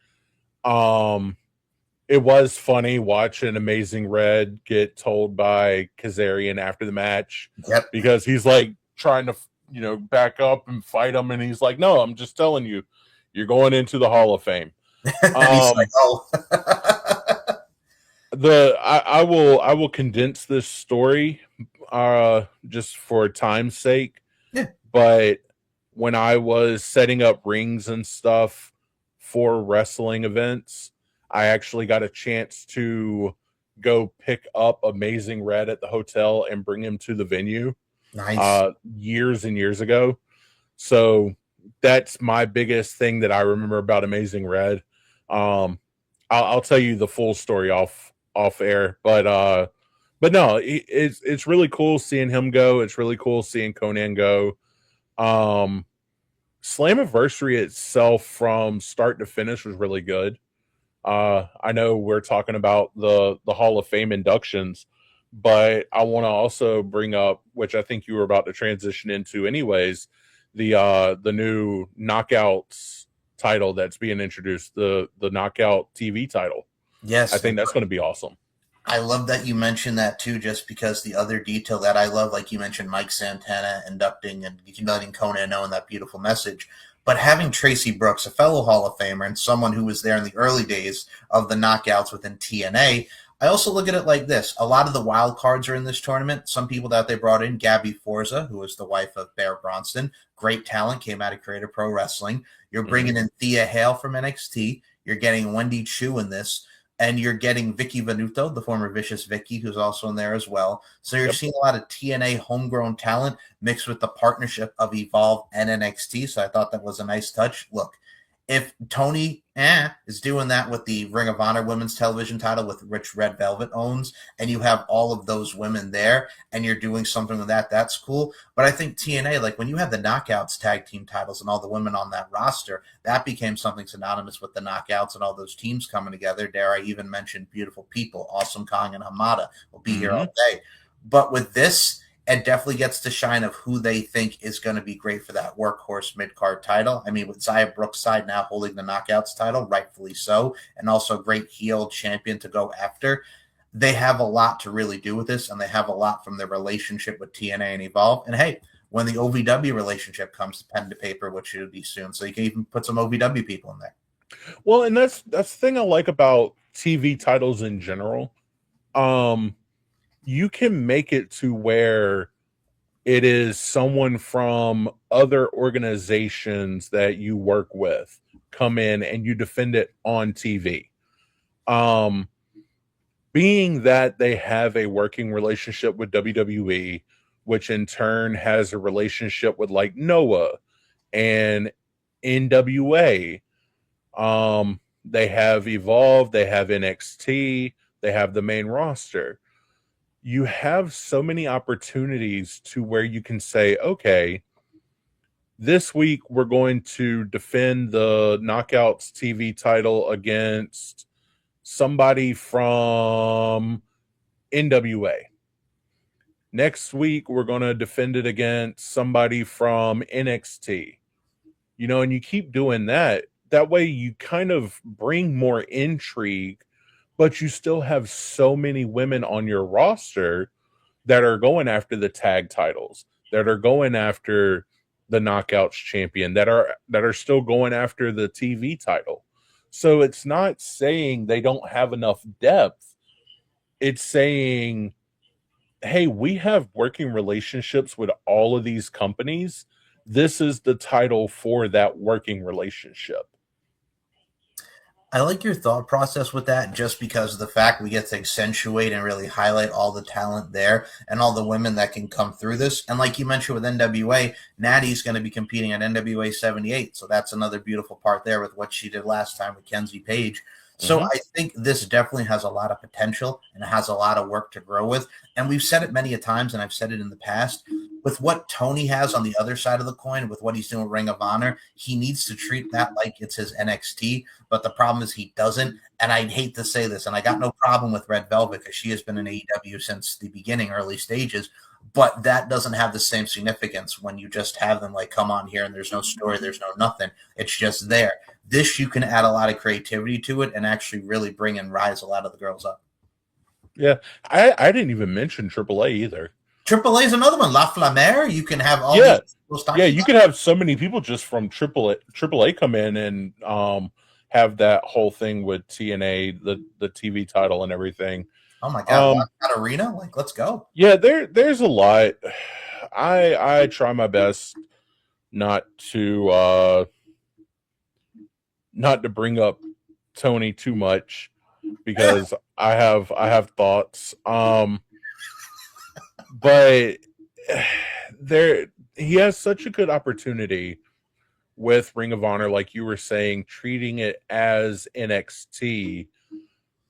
It was funny watching Amazing Red get told by Kazarian after the match. Yep. Because he's like trying to, you know, back up and fight him. And he's like, no, I'm just telling you, you're going into the Hall of Fame. He's like, oh. I will condense this story just for time's sake. Yeah. But when I was setting up rings and stuff for wrestling events, I actually got a chance to go pick up Amazing Red at the hotel and bring him to the venue. Nice. Years and years ago. So that's my biggest thing that I remember about Amazing Red. I'll tell you the full story off air, but no, it's really cool seeing him go. It's really cool seeing Konnan go. Slammiversary itself from start to finish was really good. I know we're talking about the Hall of Fame inductions, but I want to also bring up, which I think you were about to transition into anyways, the new Knockouts title that's being introduced, the Knockout TV title. Yes. I think that's going to be awesome. I love that you mentioned that too, just because the other detail that I love, like you mentioned, Mike Santana inducting and letting Konnan know in that beautiful message. But having Tracy Brooks, a fellow Hall of Famer and someone who was there in the early days of the knockouts within TNA, I also look at it like this. A lot of the wild cards are in this tournament. Some people that they brought in, Gabby Forza, who was the wife of Bear Bronson, great talent, came out of Creative Pro Wrestling. You're bringing in Thea Hale from NXT. You're getting Wendy Chu in this. And you're getting Vicky Venuto, the former Vicious Vicky, who's also in there as well. So you're seeing a lot of TNA homegrown talent mixed with the partnership of Evolve and NXT. So I thought that was a nice touch. Look, if Tony is doing that with the Ring of Honor women's television title with which Red Velvet owns, and you have all of those women there, and you're doing something with that, that's cool. But I think TNA, like when you have the Knockouts tag team titles and all the women on that roster, that became something synonymous with the Knockouts and all those teams coming together. Dare I even mention Beautiful People, Awesome Kong and Hamada will be here all day. But with this, it definitely gets the shine of who they think is going to be great for that workhorse mid-card title. I mean, with Xia Brookside now holding the Knockouts title, rightfully so, and also great heel champion to go after, they have a lot to really do with this, and they have a lot from their relationship with TNA and Evolve. And hey, when the OVW relationship comes to pen to paper, which should be soon, so you can even put some OVW people in there. Well, and that's the thing I like about TV titles in general. You can make it to where it is someone from other organizations that you work with come in and you defend it on TV. Being that they have a working relationship with WWE, which in turn has a relationship with like Noah and NWA. They have Evolve, they have NXT, they have the main roster. You have so many opportunities to where you can say, okay, this week we're going to defend the Knockouts TV title against somebody from NWA. Next week, we're going to defend it against somebody from NXT. And you keep doing that. That way, you kind of bring more intrigue, but you still have so many women on your roster that are going after the tag titles, that are going after the Knockouts champion, that are still going after the TV title. So it's not saying they don't have enough depth. It's saying, hey, we have working relationships with all of these companies. This is the title for that working relationship. I like your thought process with that just because of the fact we get to accentuate and really highlight all the talent there and all the women that can come through this. And like you mentioned with NWA, Natty's going to be competing at NWA 78. So that's another beautiful part there with what she did last time with Kenzie Page. So I think this definitely has a lot of potential and it has a lot of work to grow with. And we've said it many a times, and I've said it in the past. With what Tony has on the other side of the coin, with what he's doing with Ring of Honor, he needs to treat that like it's his NXT. But the problem is he doesn't. And I'd hate to say this, and I got no problem with Red Velvet because she has been in AEW since the beginning, early stages. But that doesn't have the same significance when you just have them like come on here and there's no story, there's no nothing. It's just there. This you can add a lot of creativity to it and actually really bring and rise a lot of the girls up. Yeah, I didn't even mention AAA either. AAA is another one. La Flamere, you can have all you could have so many people just from AAA come in and have that whole thing with TNA, the TV title and everything. Oh my god, Arena, like let's go. Yeah, there's a lot. I try my best not to bring up Tony too much because I have thoughts. But he has such a good opportunity with Ring of Honor, like you were saying, treating it as NXT.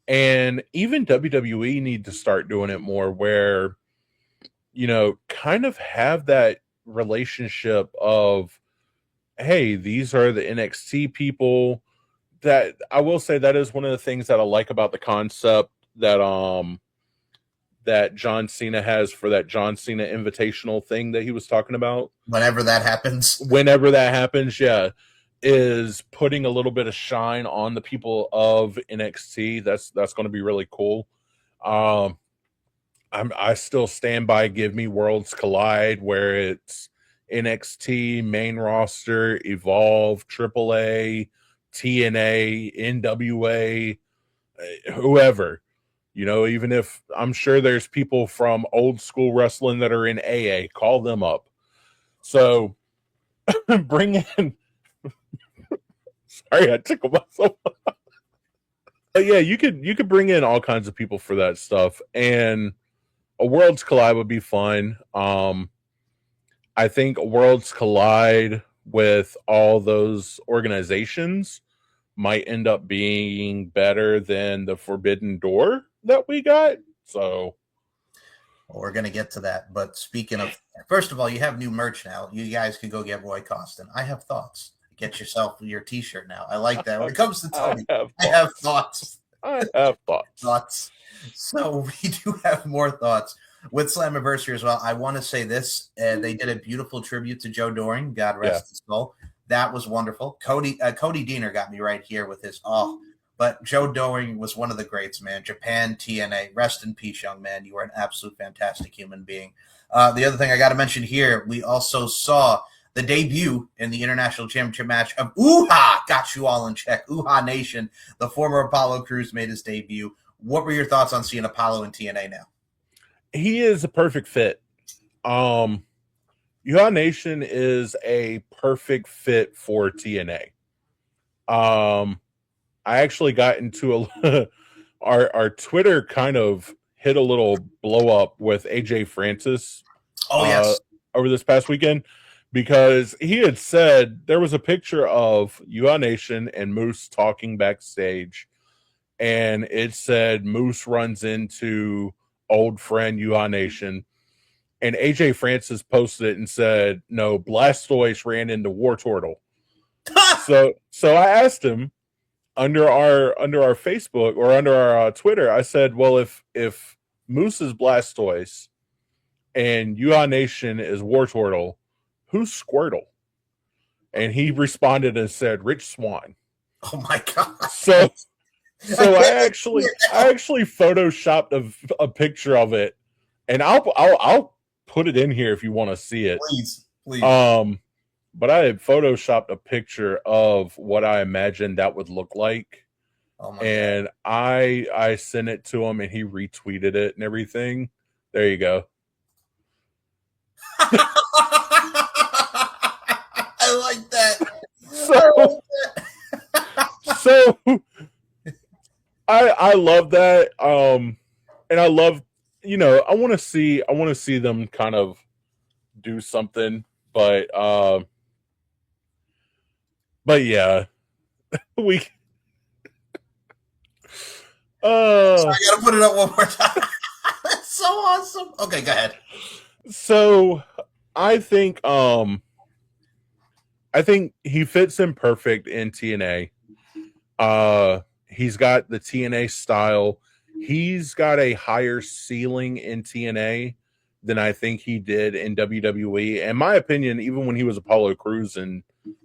And even WWE need to start doing it more where, kind of have that relationship of, hey, these are the NXT people. That I will say that is one of the things that I like about the concept that John Cena has for that John Cena Invitational thing that he was talking about. Whenever that happens, yeah, is putting a little bit of shine on the people of NXT. That's going to be really cool. I still stand by Give Me Worlds Collide, where it's NXT, main roster, Evolve, AAA, TNA, NWA, whoever. Even if I'm sure there's people from old school wrestling that are in AA, call them up. So bring in. Sorry, I tickled myself. But yeah, you could bring in all kinds of people for that stuff, and a Worlds Collide would be fun. I think a Worlds Collide with all those organizations might end up being better than the Forbidden Door that we got. So we're going to get to that. But speaking of, first of all, you have new merch now. You guys can go get Roy Costin. I have thoughts. Get yourself your t-shirt now. I like that. When it comes to Tony, I have thoughts. Thoughts. So we do have more thoughts with Slammiversary as well. I want to say this. They did a beautiful tribute to Joe Doring. God rest his soul. That was wonderful. Cody Deaner got me right here with his but Joe Doring was one of the greats, man. Japan, TNA. Rest in peace, young man. You were an absolute fantastic human being. The other thing I got to mention here, we also saw the debut in the International Championship match of Uhaa. Got you all in check. Uhaa Nation, the former Apollo Crews, made his debut. What were your thoughts on seeing Apollo in TNA now? He is a perfect fit. Uhaa Nation is a perfect fit for TNA. I actually got into our Twitter kind of hit a little blow up with AJ Francis. Yes. Over this past weekend, because he had said there was a picture of Uhaa Nation and Moose talking backstage, and it said Moose runs into old friend Uhaa Nation, and AJ Francis posted it and said, no, Blastoise ran into War Turtle. so I asked him under our Facebook or under our Twitter, I said, well, if Moose is Blastoise, and Yuha Nation is War Turtle. Who's Squirtle? And he responded and said, Rich Swan. Oh my god! So I actually photoshopped a picture of it, and I'll put it in here if you want to see it. Please. But I had photoshopped a picture of what I imagined that would look like. Oh my and god. I sent it to him, and he retweeted it and everything. There you go. I like that. So I love that. And I love, I want to see them kind of do something, but yeah, we. So I gotta put it up one more time. That's so awesome. Okay, go ahead. So I think he fits in perfect in TNA. He's got the TNA style. He's got a higher ceiling in TNA than I think he did in WWE. In my opinion, even when he was Apollo Crews in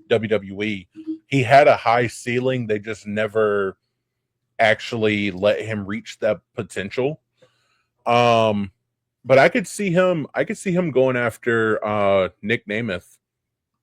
WWE, he had a high ceiling. They just never actually let him reach that potential. But I could see him going after Nick Nemeth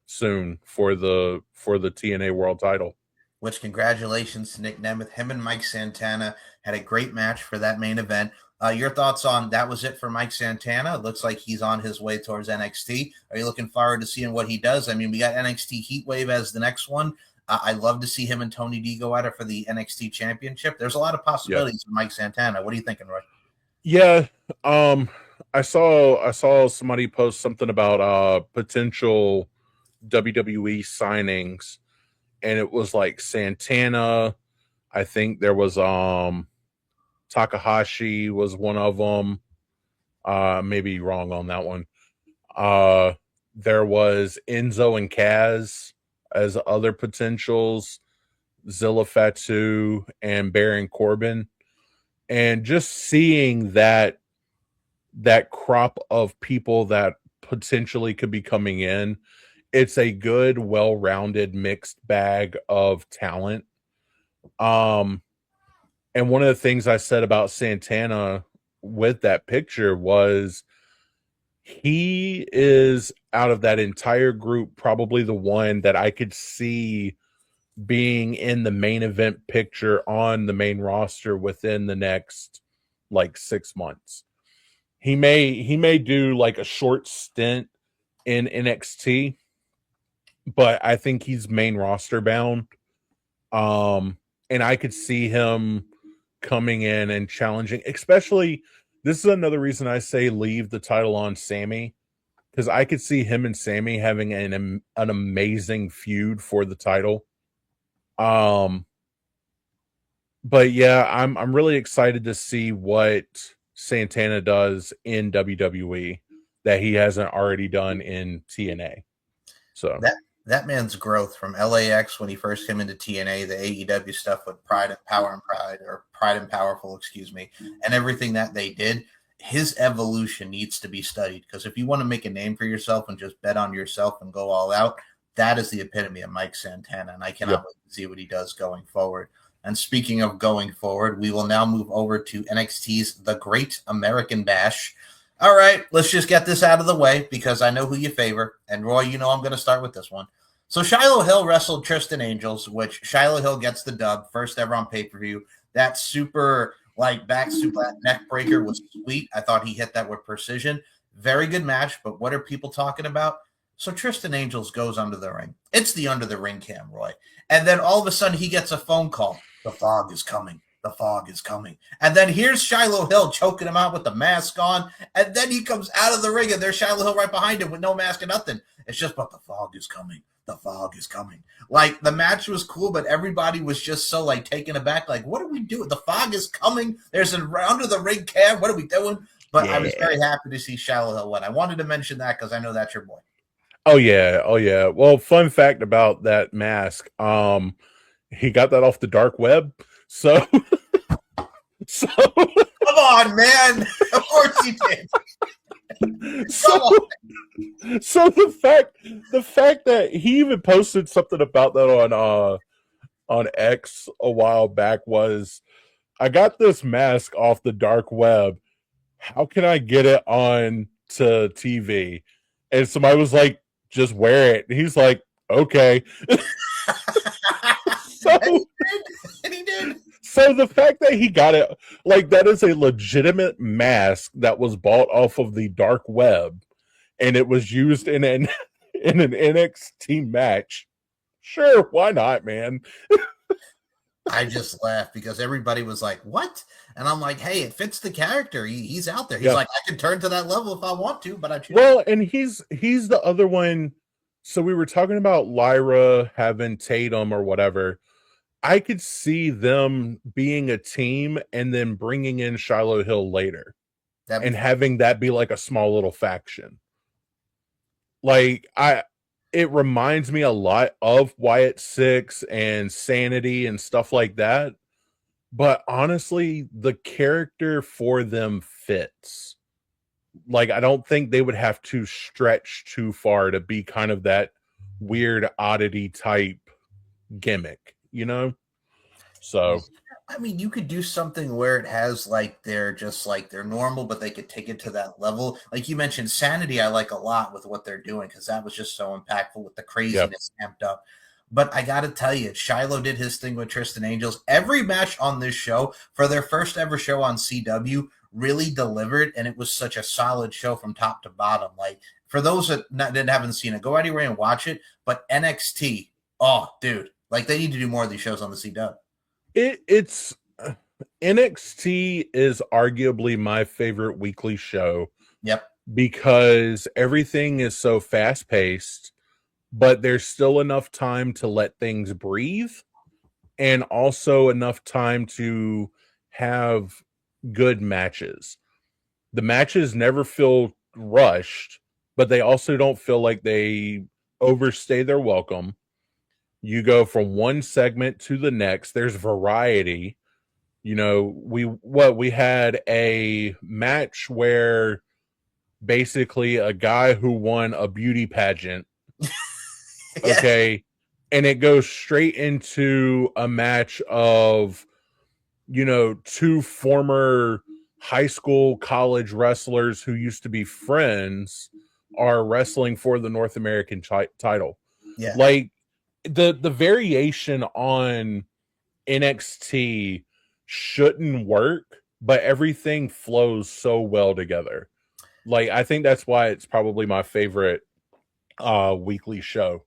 soon for the TNA World Title. Which, congratulations to Nick Nemeth. Him and Mike Santana had a great match for that main event. Your thoughts on that? Was it for Mike Santana? It looks like he's on his way towards NXT. Are you looking forward to seeing what he does? I mean, we got NXT Heatwave as the next one. I'd love to see him and Tony D go at it for the NXT Championship. There's a lot of possibilities with Mike Santana. What are you thinking, Roy? Yeah, I saw somebody post something about potential WWE signings, and it was like Santana. I think there was Takahashi was one of them. Maybe wrong on that one. There was Enzo and Kaz as other potentials, Zilla Fatu and Baron Corbin. And just seeing that crop of people that potentially could be coming in, it's a good, well-rounded, mixed bag of talent. And one of the things I said about Santana with that picture was he is, out of that entire group, probably the one that I could see being in the main event picture on the main roster within the next like 6 months. He may do like a short stint in NXT, but I think he's main roster bound. And I could see him coming in and challenging, especially, this is another reason I say leave the title on Sammy, because I could see him and Sammy having an amazing feud for the title. But yeah, I'm really excited to see what Santana does in WWE that he hasn't already done in TNA. So that man's growth from LAX when he first came into TNA, the AEW stuff with Pride and Powerful, and everything that they did, his evolution needs to be studied, because if you want to make a name for yourself and just bet on yourself and go all out, that is the epitome of Mike Santana, and I cannot wait to see what he does going forward. And speaking of going forward, we will now move over to NXT's The Great American Bash. All right, let's just get this out of the way, because I know who you favor. And Roy, you know I'm going to start with this one. So Shiloh Hill wrestled Tristan Angels, which Shiloh Hill gets the dub, first ever on pay-per-view. That super back suplex neck breaker was sweet. I thought he hit that with precision. Very good match, but what are people talking about? So Tristan Angels goes under the ring. It's the under the ring cam, Roy. And then all of a sudden he gets a phone call. The fog is coming. The fog is coming. And then here's Shiloh Hill choking him out with the mask on. And then he comes out of the ring, and there's Shiloh Hill right behind him with no mask and nothing. It's just, but the fog is coming. The fog is coming. Like, the match was cool, but everybody was just so, taken aback. Like, what are we doing? The fog is coming. There's an under the ring cam. What are we doing? But yeah. I was very happy to see Shiloh Hill win. I wanted to mention that because I know that's your boy. Oh, yeah. Well, fun fact about that mask. He got that off the dark web. So come on, man. Of course he did. So, Come on. so the fact that he even posted something about that on X a while back was, I got this mask off the dark web. How can I get it on to TV? And somebody was like, just wear it. And he's like, okay. And he So did. And he did. so the fact that he got it, like, that is a legitimate mask that was bought off of the dark web and it was used in an in an NXT match. Sure, why not, man? I just laughed because everybody was like, "What?" And I'm like, "Hey, it fits the character. He's out there. He's Yeah. like, I can turn to that level if I want to, but I choose." Well, and he's the other one. So we were talking about Lyra having Tatum or whatever. I could see them being a team and then bringing in Shiloh Hill later That'd and be fun. having that be like a small little faction. Like, it reminds me a lot of Wyatt Six and Sanity and stuff like that. But honestly, the character for them fits. Like, I don't think they would have to stretch too far to be kind of that weird oddity type gimmick, you know? So, I mean, you could do something where it has like they're just like they're normal, but they could take it to that level. Like you mentioned, Sanity, I like a lot with what they're doing because that was just so impactful with the yeah. craziness amped up. But I got to tell you, Shiloh did his thing with Tristan Angels. Every match on this show, for their first ever show on CW, really delivered, and it was such a solid show from top to bottom. Like for those that haven't seen it, go anywhere and watch it. But NXT, oh, dude, like they need to do more of these shows on the CW. It's NXT is arguably my favorite weekly show Yep. because everything is so fast paced, but there's still enough time to let things breathe and also enough time to have good matches. The matches never feel rushed, but they also don't feel like they overstay their welcome. You go from one segment to the next, there's variety. You know, we had a match where basically a guy who won a beauty pageant, Yes. okay, and it goes straight into a match of, you know, two former high school college wrestlers who used to be friends are wrestling for the North American title. Yeah. Like, the variation on NXT shouldn't work, but everything flows so well together. Like, I think that's why it's probably my favorite weekly show.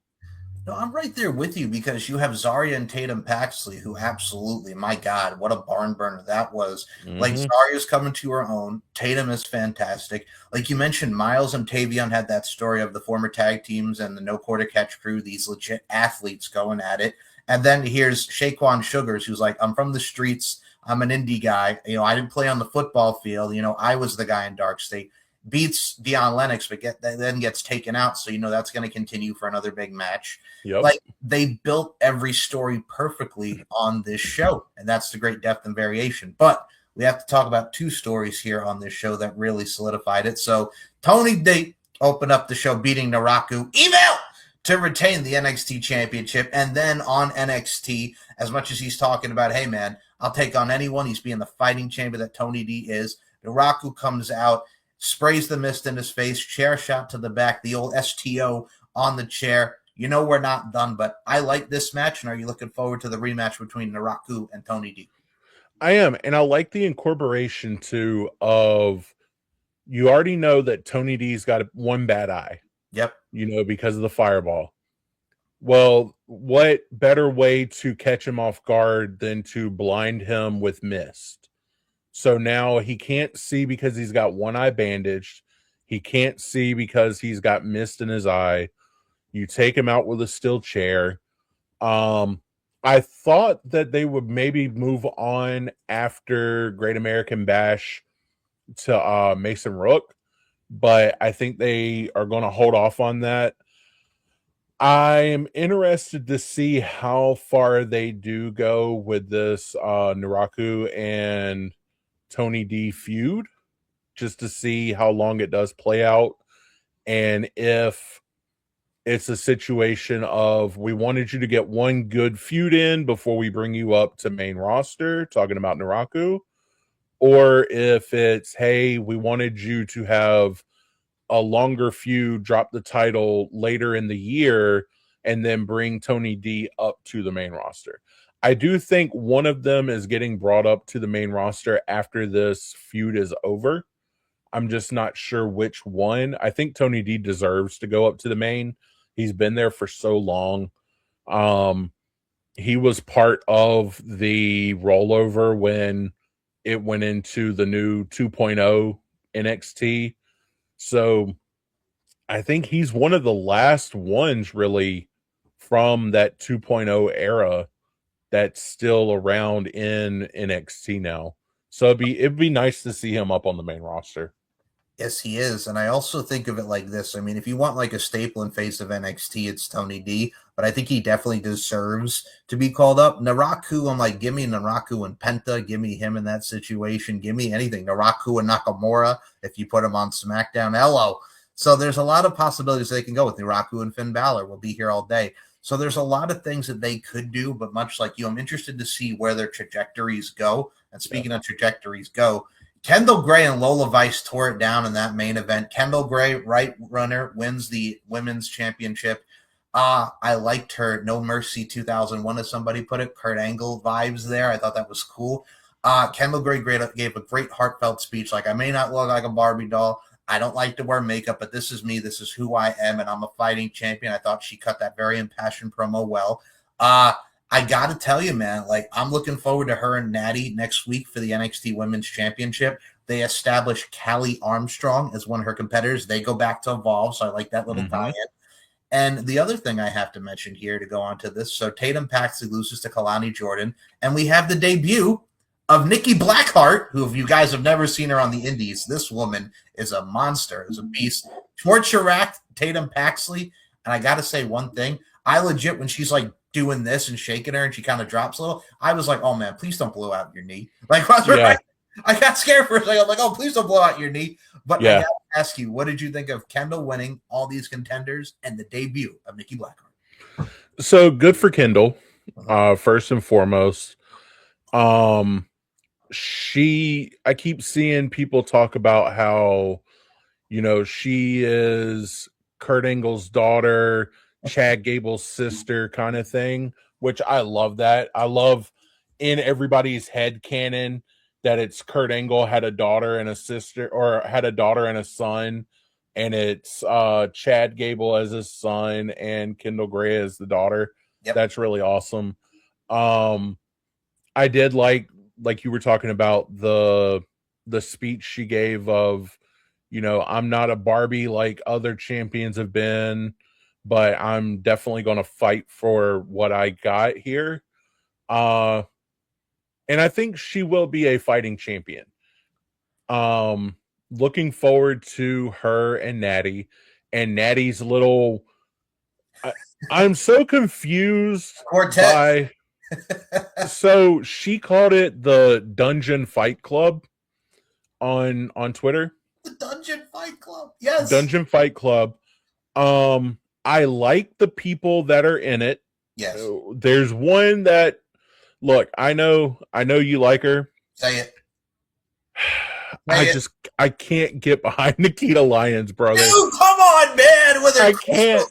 No, I'm right there with you because you have Zarya and Tatum Paxley, who absolutely, my God, what a barn burner that was. Like Mm-hmm. Zarya's coming to her own. Tatum is fantastic. Like you mentioned, Miles and Tavion had that story of the former tag teams and the No Quarter Catch crew, these legit athletes going at it. And then here's Shaquan Sugars, who's like, I'm from the streets. I'm an indie guy. You know, I didn't play on the football field. You know, I was the guy in Dark State. Beats Dion Lennox, but then gets taken out. So, you know, that's going to continue for another big match. Yep. Like they built every story perfectly on this show, and that's the great depth and variation. But we have to talk about two stories here on this show that really solidified it. So Tony D opened up the show beating Naraku Evil to retain the NXT championship. And then on NXT, as much as he's talking about, hey man, I'll take on anyone, he's being the fighting champion that Tony D is. Naraku comes out, sprays the mist in his face, chair shot to the back, the old STO on the chair. You know we're not done, but I like this match. And are you looking forward to the rematch between Naraku and Tony D? I am, and I like the incorporation too of, you already know that Tony D's got one bad eye, Yep. you know, because of the fireball. Well, what better way to catch him off guard than to blind him with mist? So now he can't see because he's got one eye bandaged. He can't see because he's got mist in his eye. You take him out with a steel chair. I thought that they would maybe move on after Great American Bash to Mason Rook, but I think they are going to hold off on that. I am interested to see how far they do go with this Naraku and Tony D feud. just to see how long it does play out. And if it's a situation of we wanted you to get one good feud in before we bring you up to main roster, talking about Naraku, or if it's, hey, we wanted you to have a longer feud, drop the title later in the year, and then bring Tony D up to the main roster. I do think one of them is getting brought up to the main roster after this feud is over. I'm just not sure which one. I think Tony D deserves to go up to the main. He's been there for so long. He was part of the rollover when it went into the new 2.0 NXT. So I think he's one of the last ones really from that 2.0 era that's still around in NXT now. So it'd be nice to see him up on the main roster. Yes, he is. And I also think of it like this. I mean, if you want like a staple and face of NXT, it's Tony D, but I think he definitely deserves to be called up. Naraku, I'm like, give me Naraku and Penta, give me him in that situation, give me anything. Naraku and Nakamura, if you put him on SmackDown, hello. So there's a lot of possibilities they can go with. Naraku and Finn Balor will be here all day. So there's a lot of things that they could do, but much like you, I'm interested to see where their trajectories go. And speaking of trajectories go, Kendall Gray and Lola Vice tore it down in that main event. Kendall Gray, right runner, wins the women's championship. I liked her No Mercy 2001, as somebody put it. Kurt Angle vibes there. I thought that was cool. Kendall Gray gave a great heartfelt speech. Like, I may not look like a Barbie doll. I don't like to wear makeup, but this is me. This is who I am, and I'm a fighting champion. I thought she cut that very impassioned promo well. I got to tell you, man, like, I'm looking forward to her and Natty next week for the NXT Women's Championship. They established Callie Armstrong as one of her competitors. They go back to Evolve, so I like that little tie-in. And the other thing I have to mention here to go on to this, so Tatum Paxley loses to Kalani Jordan, and we have the debut of Nikki Blackheart, who, if you guys have never seen her on the indies, this woman is a monster, is a beast. Torture racked Tatum Paxley, and I got to say one thing. I legit, when she's like doing this and shaking her and she kind of drops a little, I was like, oh man, please don't blow out your knee. Like, I got scared for a second. I'm like, oh, please don't blow out your knee. But I got to ask you, what did you think of Kendall winning all these contenders and the debut of Nikki Blackheart? So good for Kendall, first and foremost. I keep seeing people talk about how, you know, she is Kurt Angle's daughter, Chad Gable's sister kind of thing, which I love that. I love in everybody's head canon that it's Kurt Angle had a daughter and a sister, or had a daughter and a son, and it's Chad Gable as his son and Kendall Gray as the daughter. Yep. That's really awesome. I did like you were talking about the speech she gave of, you know, I'm not a Barbie like other champions have been, but I'm definitely going to fight for what I got here. And I think she will be a fighting champion. Looking forward to her and Natty, and Natty's little. I'm so confused Quartet. So she called it the Dungeon Fight Club on Twitter. The Dungeon Fight Club, yes. Dungeon Fight Club. I like the people that are in it. Yes. There's one that, look, I know you like her. Say it. I can't get behind Nikita Lyons, brother. Dude, come on, man. I can't.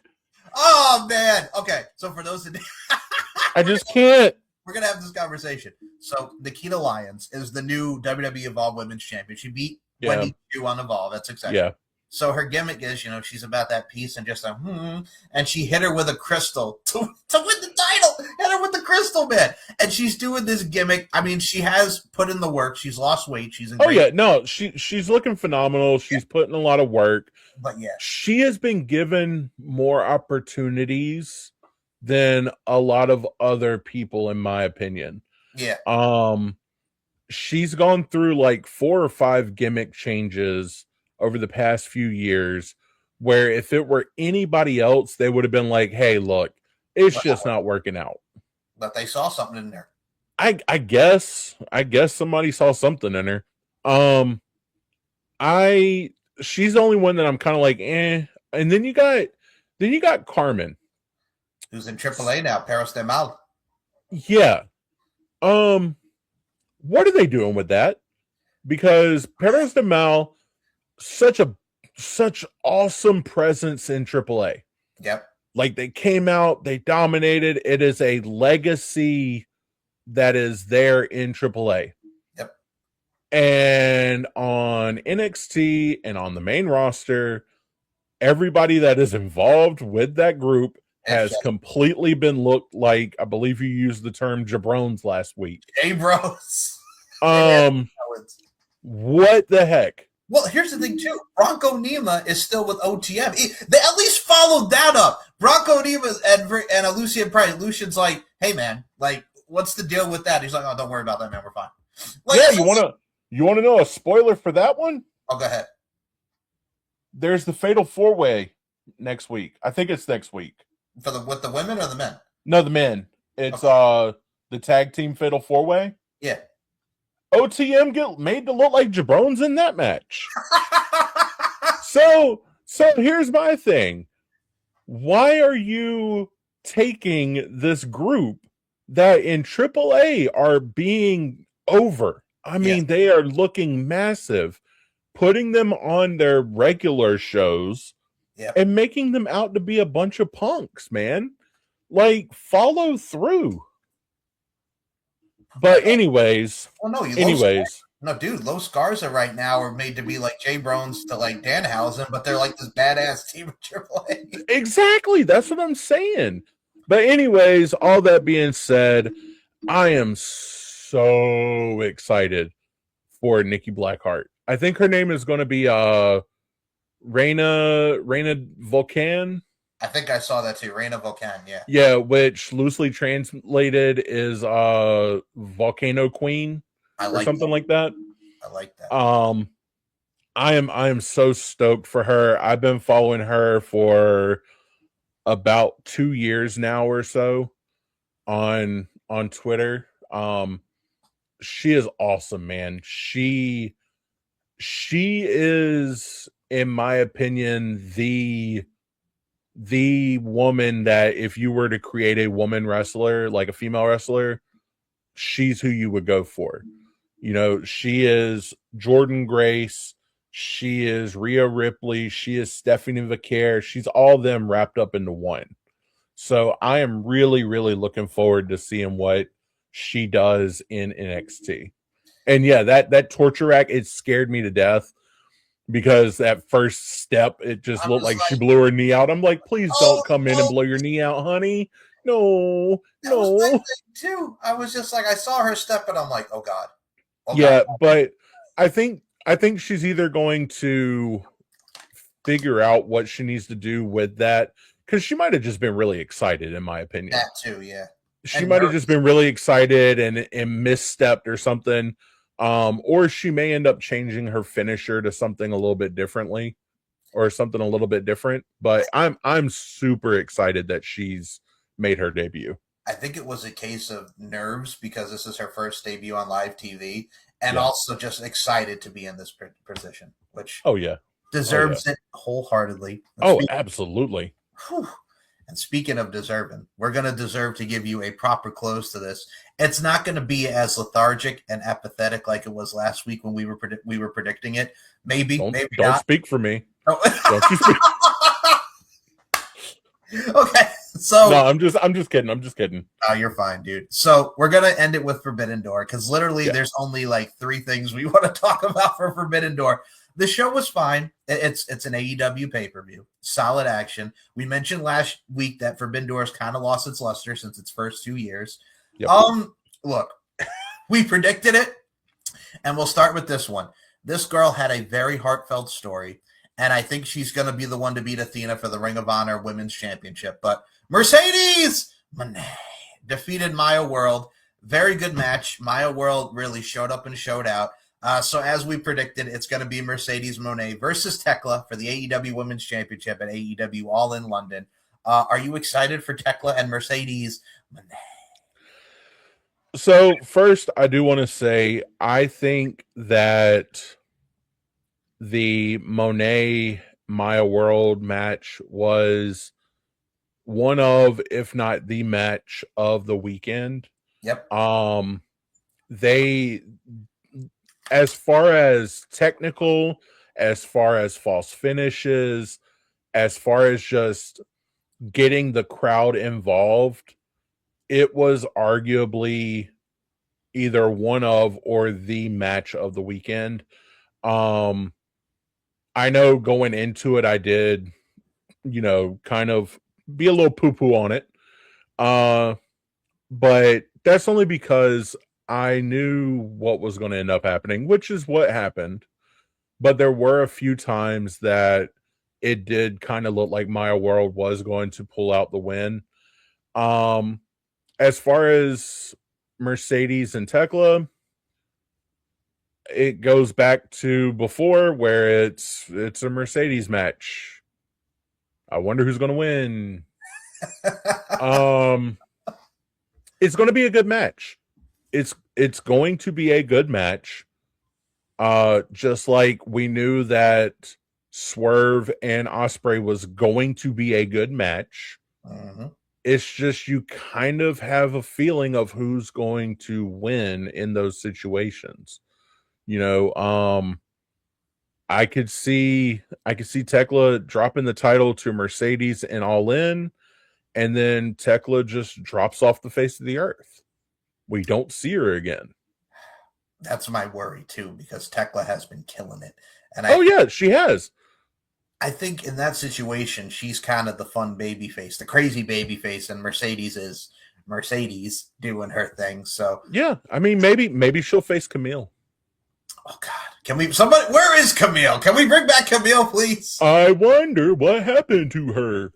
Oh, man. Okay, so for those that I just can't. We're going to have this conversation. So Nikita Lyons is the new WWE Evolve Women's Champion. She beat Wendy Chu on Evolve. That's exciting. Yeah. So her gimmick is, you know, she's about that peace and just and she hit her with a crystal to win the title. Hit her with the crystal, man. And she's doing this gimmick. I mean, she has put in the work. She's lost weight. She's in she's looking phenomenal. She's putting a lot of work. But yeah, she has been given more opportunities than a lot of other people, in my opinion. Yeah. She's gone through like 4 or 5 gimmick changes over the past few years, where if it were anybody else, they would have been like, hey, look, it's just not working out. But they saw something in there. I guess somebody saw something in her. I she's the only one that I'm kind of like, eh. And then you got Carmen, who's in AAA now, Paris de Mal. yeah. What are they doing with that? Because Perez de Mal, such awesome presence in AAA. Yep. Like they came out, they dominated. It is a legacy that is there in AAA. Yep. And on NXT and on the main roster, everybody that is involved with that group has completely been looked like, I believe you used the term jabrones last week. Hey, bros. What the heck? Well, here's the thing, too. Bronco Nima is still with OTM. They at least followed that up. Bronco Nima and Lucian Price. Lucian's like, hey, man, like, what's the deal with that? He's like, oh, don't worry about that, man. We're fine. Like, yeah, you want to know a spoiler for that one? Oh, go ahead. There's the Fatal 4-Way next week. I think it's next week. With the women or the men? No, the men. It's the tag team Fatal 4-Way. Yeah. OTM get made to look like jabrones in that match. So here's my thing. Why are you taking this group that in AAA are being over? I mean, they are looking massive, putting them on their regular shows and making them out to be a bunch of punks, man. Like, follow through. But anyways, no, dude, Los Garza right now are made to be like Jay Brones to like Danhausen, but they're like this badass team of AAA. Exactly, that's what I'm saying. But anyways, all that being said, I am so excited for Nikki Blackheart. I think her name is going to be Reina Volcan. I think I saw that too. Reina Volcan, yeah. Yeah, which loosely translated is Volcano Queen or something like that. I like that. I am so stoked for her. I've been following her for about 2 years now or so on Twitter. She is awesome, man. She is, in my opinion, the woman that if you were to create a woman wrestler, like a female wrestler, she's who you would go for. You know, she is Jordan Grace, she is Rhea Ripley, she is Stephanie Vaquer, she's all them wrapped up into one. So I am really, really looking forward to seeing what she does in NXT. And yeah, that torture rack, it scared me to death. Because that first step, it just looked like she blew her knee out. I'm like, please don't come in and blow your knee out, honey. No. That was my thing too. I was just like, I saw her step and I'm like, oh God. But I think she's either going to figure out what she needs to do with that, because she might have just been really excited, in my opinion. That too, yeah. She might have just been really excited and misstepped or something. Or she may end up changing her finisher to something a little bit differently or something a little bit different. But I'm super excited that she's made her debut. I think it was a case of nerves because this is her first debut on live TV, and also just excited to be in this position, which deserves it wholeheartedly. Absolutely. Whew. And speaking of deserving, we're going to deserve to give you a proper close to this. It's not going to be as lethargic and apathetic like it was last week when we were predicting it. Maybe don't not. Speak for me. Oh. Don't you speak. Okay, so no, I'm just kidding. I'm just kidding. Oh, you're fine, dude. So we're gonna end it with Forbidden Door because literally there's only like 3 things we want to talk about for Forbidden Door. The show was fine. It's an AEW pay-per-view. Solid action. We mentioned last week that Forbidden Door has kind of lost its luster since its first 2 years. Yep. Look, we predicted it, and we'll start with this one. This girl had a very heartfelt story, and I think she's going to be the one to beat Athena for the Ring of Honor Women's Championship. But Mercedes Moné defeated Maya World. Very good match. Maya World really showed up and showed out. So as we predicted, it's going to be Mercedes Moné versus Tekla for the AEW Women's Championship at AEW All in London. Are you excited for Tekla and Mercedes Moné? So first, I do want to say I think that the Monet Maya World match was one of, if not the match of the weekend. Yep. They, as far as technical, as far as false finishes, as far as just getting the crowd involved, it was arguably either one of or the match of the weekend. I know going into it, I did, kind of be a little poo-poo on it. But that's only because I knew what was going to end up happening, which is what happened. But there were a few times that it did kind of look like Maya World was going to pull out the win. As far as Mercedes and Tekla, it goes back to before where it's a Mercedes match. I wonder who's going to win. It's going to be a good match. It's going to be a good match. Just like we knew that Swerve and Ospreay was going to be a good match. Mm-hmm. It's just you kind of have a feeling of who's going to win in those situations. I could see Tekla dropping the title to Mercedes and All In, and then Tekla just drops off the face of the earth. We don't see her again. That's my worry too, because Tekla has been killing it. And yeah, she has. I think in that situation, she's kind of the fun baby face, the crazy baby face, and Mercedes is Mercedes doing her thing. So yeah, I mean, maybe she'll face Camille. Oh God, where is Camille? Can we bring back Camille, please? I wonder what happened to her.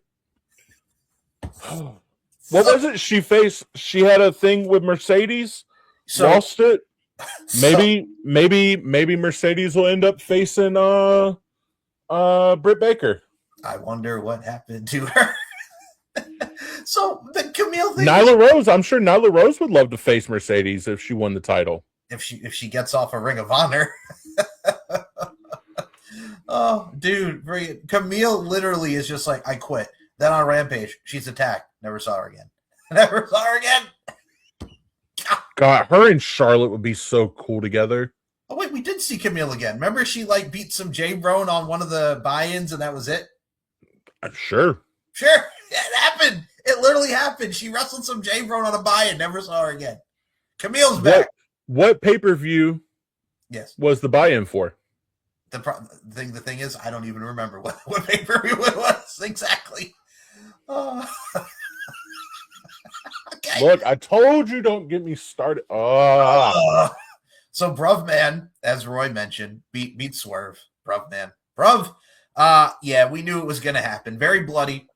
What was it? She had a thing with Mercedes, lost it. Maybe Mercedes will end up facing Britt Baker. I wonder what happened to her. So the Camille thing. Nyla Rose, I'm sure Nyla Rose would love to face Mercedes if she won the title. If she gets off a Ring of Honor. Oh, dude, Camille literally is just like, I quit. Then on Rampage, she's attacked. Never saw her again. God, her and Charlotte would be so cool together. Oh wait, we did see Camille again. Remember she beat some Jay Brown on one of the buy-ins and that was it? Sure. It happened. It literally happened. She wrestled some Jay Brown on a buy-in. Never saw her again. Camille's back. What pay-per-view was the buy-in for? The thing is, I don't even remember what pay-per-view it was exactly. Oh. Okay. Look, I told you don't get me started. So Bruvman, as Roy mentioned, beat Swerve. Bruvman. Yeah, we knew it was going to happen. Very bloody.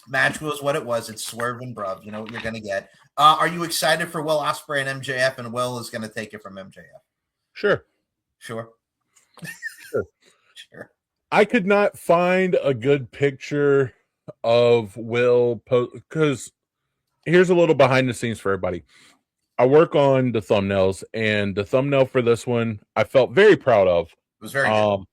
Match was what it was. It's Swerve and Bruv. You know what you're going to get. Are you excited for Will Ospreay and MJF? And Will is going to take it from MJF. Sure. Sure. I could not find a good picture of Will because here's a little behind the scenes for everybody. I work on the thumbnails, and the thumbnail for this one I felt very proud of. It was very good.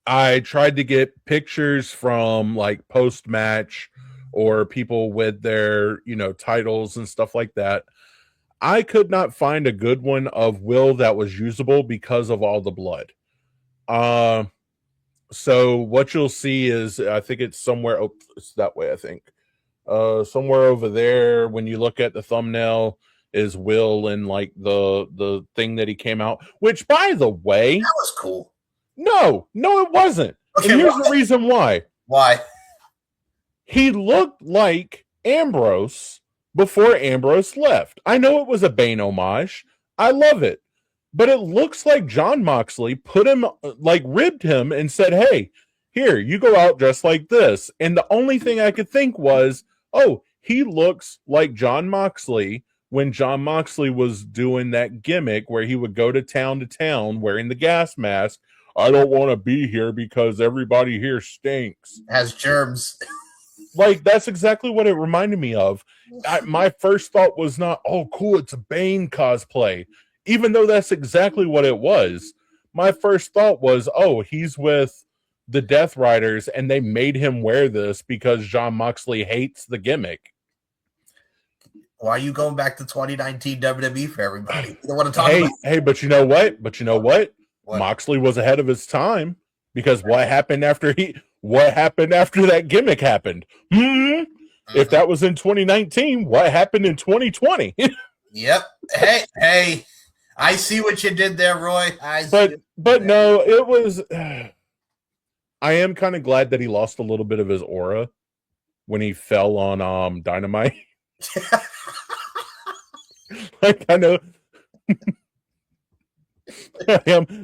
I tried to get pictures from like post-match or people with their, titles and stuff like that. I could not find a good one of Will that was usable because of all the blood. So what you'll see is, I think it's somewhere, it's that way, I think. Somewhere over there, when you look at the thumbnail, is Will and like the thing that he came out, which by the way, that was cool. No, it wasn't. Okay, and here's the reason why. Why? He looked like Ambrose before Ambrose left. I know it was a Bane homage. I love it. But it looks like Jon Moxley put him, ribbed him and said, hey, here, you go out dressed like this. And the only thing I could think was, oh, he looks like Jon Moxley when Jon Moxley was doing that gimmick where he would go to town wearing the gas mask. I don't want to be here because everybody here stinks. Has germs. That's exactly what it reminded me of. My first thought was not, oh, cool, it's a Bane cosplay. Even though that's exactly what it was. my first thought was, oh, he's with the Death Riders, and they made him wear this because Jon Moxley hates the gimmick. Why are you going back to 2019 WWE for everybody? You don't want to talk Hey, about hey, but you know what? What? Moxley was ahead of his time because what happened after that gimmick happened? If that was in 2019, what happened in 2020? Yep. Hey, I see what you did there, Roy. But no, it was. I am kind of glad that he lost a little bit of his aura when he fell on Dynamite. Like, I know.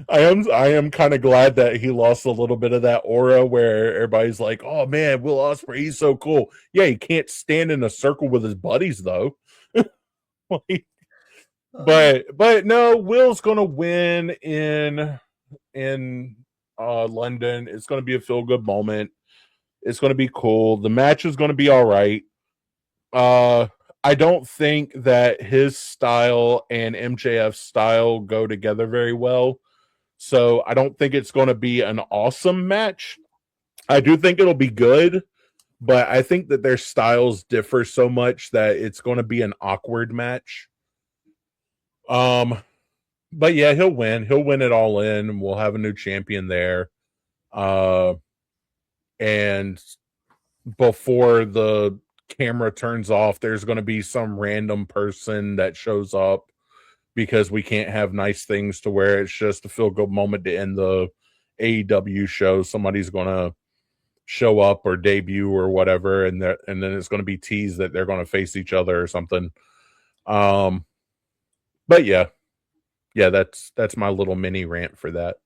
I am kind of glad that he lost a little bit of that aura where everybody's like, "Oh man, Will Ospreay, he's so cool." Yeah, he can't stand in a circle with his buddies though. But no, Will's gonna win in London. It's gonna be a feel good moment. It's gonna be cool. The match is gonna be all right. I don't think that his style and MJF's style go together very well. So I don't think it's going to be an awesome match. I do think it'll be good, but I think that their styles differ so much that it's going to be an awkward match. But yeah, he'll win. He'll win it all in. We'll have a new champion there. And before the camera turns off, there's going to be some random person that shows up because we can't have nice things to where it's just a feel good moment to end the AEW show. Somebody's going to show up or debut or whatever, and then it's going to be teased that they're going to face each other or something. But yeah, that's my little mini rant for that.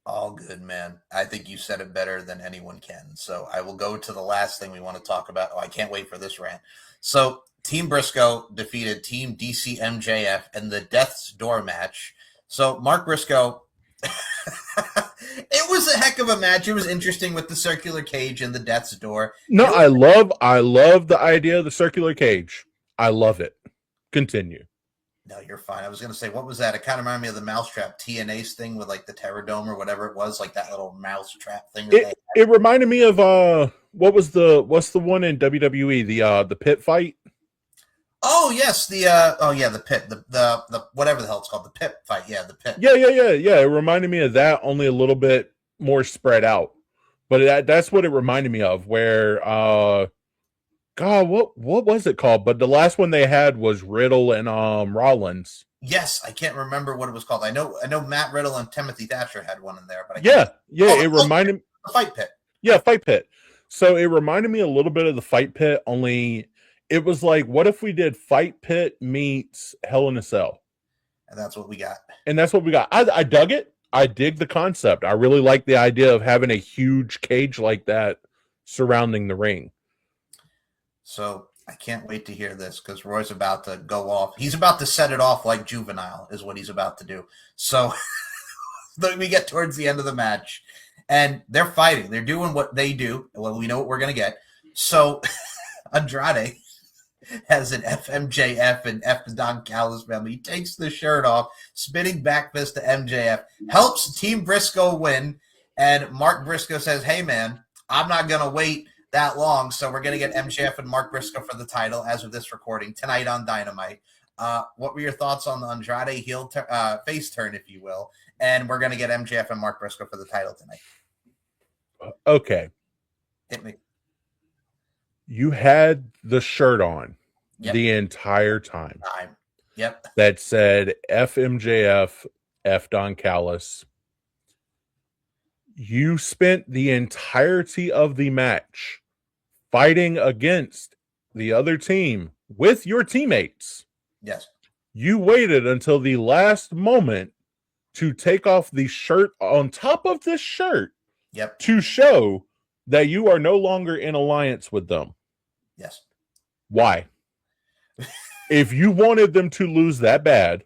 All good, man. I think you said it better than anyone can. So I will go to the last thing we want to talk about. Oh, I can't wait for this rant. So Team Briscoe defeated Team DCMJF in the Death's Door match. So Mark Briscoe, it was a heck of a match. It was interesting with the circular cage and the Death's Door. No, I love the idea of the circular cage. I love it. Continue. No, you're fine. I was going to say, what was that? It kind of reminded me of the Mousetrap TNA's thing with like the Terror Dome or whatever it was, like that little Mousetrap thing. It reminded me of what's the one in WWE, the pit fight? Oh yes, the pit, the whatever the hell it's called, the pit fight. Yeah, the pit. Yeah. It reminded me of that, only a little bit more spread out. But that's what it reminded me of. Where God, what was it called? But the last one they had was Riddle and Rollins. Yes, I can't remember what it was called. I know Matt Riddle and Timothy Thatcher had one in there, but it reminded me the fight pit. Yeah, fight pit. So it reminded me a little bit of the fight pit, only it was like, what if we did fight pit meets Hell in a Cell? And that's what we got. I dug it. I dig the concept. I really like the idea of having a huge cage like that surrounding the ring. So I can't wait to hear this because Roy's about to go off. He's about to set it off like Juvenile is what he's about to do. So we get towards the end of the match and they're fighting. They're doing what they do. Well, we know what we're going to get. So Andrade has an FMJF and F the Don Callis family. He takes the shirt off, spinning back fist to MJF, helps Team Briscoe win. And Mark Briscoe says, hey, man, I'm not going to wait that long, so we're going to get MJF and Mark Briscoe for the title as of this recording tonight on Dynamite. What were your thoughts on the Andrade heel face turn, if you will? And we're going to get MJF and Mark Briscoe for the title tonight. Okay. Hit me. You had the shirt on the entire time. Yep. That said FMJF, F Don Callis. You spent the entirety of the match fighting against the other team with your teammates. Yes. You waited until the last moment to take off the shirt on top of this shirt. Yep. To show that you are no longer in alliance with them. Yes. Why? If you wanted them to lose that bad,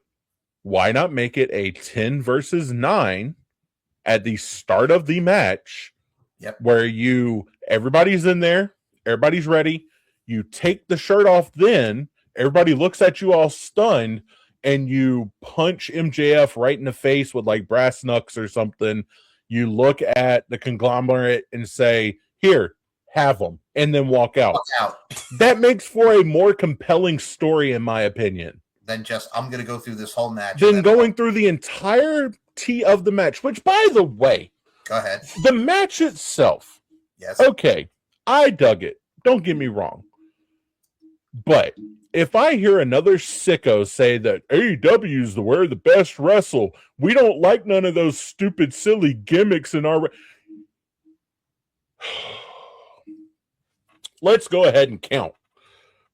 why not make it a 10 versus 9 at the start of the match? Yep. Where everybody's in there, everybody's ready. You take the shirt off, then everybody looks at you all stunned. and you punch MJF right in the face with like brass knucks or something, you look at the conglomerate and say, here, have them, and then walk out. That makes for a more compelling story, in my opinion, than just, I'm going to go through this whole match. Than going through the entirety of the match, which, by the way, go ahead. The match itself. Yes. Okay. I dug it. Don't get me wrong. But if I hear another sicko say that AEW is where the best wrestle, we don't like none of those stupid, silly gimmicks in our... Let's go ahead and count.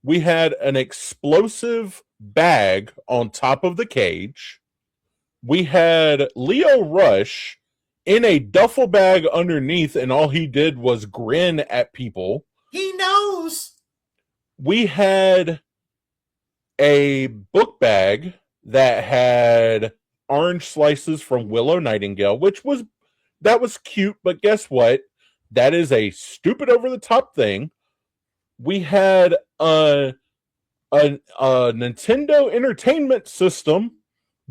We had an explosive bag on top of the cage. We had Lio Rush in a duffel bag underneath, and all he did was grin at people. He knows. We had a book bag that had orange slices from Willow Nightingale, that was cute, but guess what? That is a stupid over-the-top thing. We had a Nintendo Entertainment System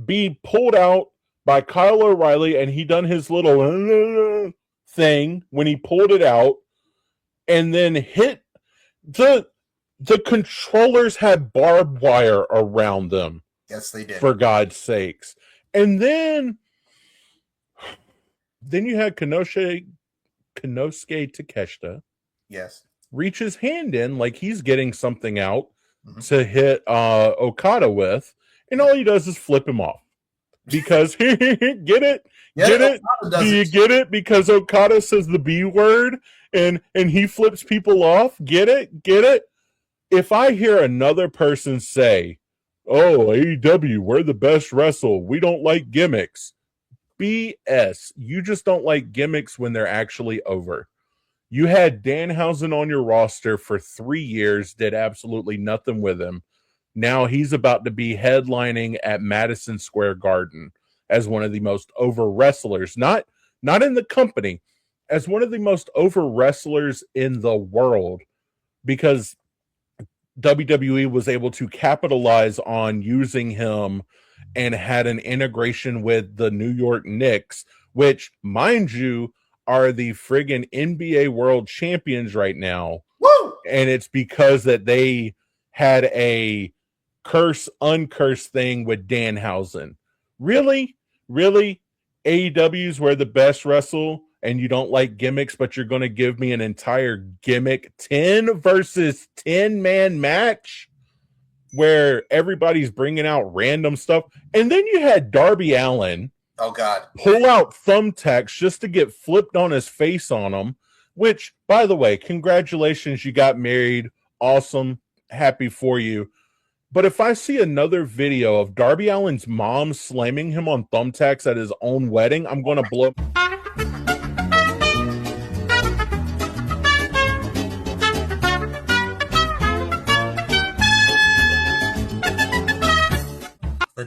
be pulled out by Kyle O'Reilly, and he done his little thing when he pulled it out, and then hit the controllers had barbed wire around them. Yes, they did. For God's sakes. And then you had Konosuke Takeshita. Yes. Reach his hand in like he's getting something out to hit Okada with, and all he does is flip him off. Because get it? Yeah, get it? Do you get it? Because Okada says the B word and he flips people off. Get it? Get it? If I hear another person say, oh, AEW, we're the best wrestle, we don't like gimmicks. BS. You just don't like gimmicks when they're actually over. You had Danhausen on your roster for 3 years, did absolutely nothing with him. Now he's about to be headlining at Madison Square Garden as one of the most over wrestlers, not in the company, as one of the most over wrestlers in the world, because WWE was able to capitalize on using him and had an integration with the New York Knicks, which, mind you, are the friggin' NBA World Champions right now. Woo! And it's because that they had a curse-uncursed thing with Danhausen. Really? Really? AEW's where the best wrestle, and you don't like gimmicks, but you're going to give me an entire gimmick 10 versus 10 man match where everybody's bringing out random stuff. And then you had Darby Allin, oh God, pull out thumbtacks just to get flipped on his face on him, which, by the way, congratulations, you got married. Awesome. Happy for you. But if I see another video of Darby Allin's mom slamming him on thumbtacks at his own wedding, I'm going to blow.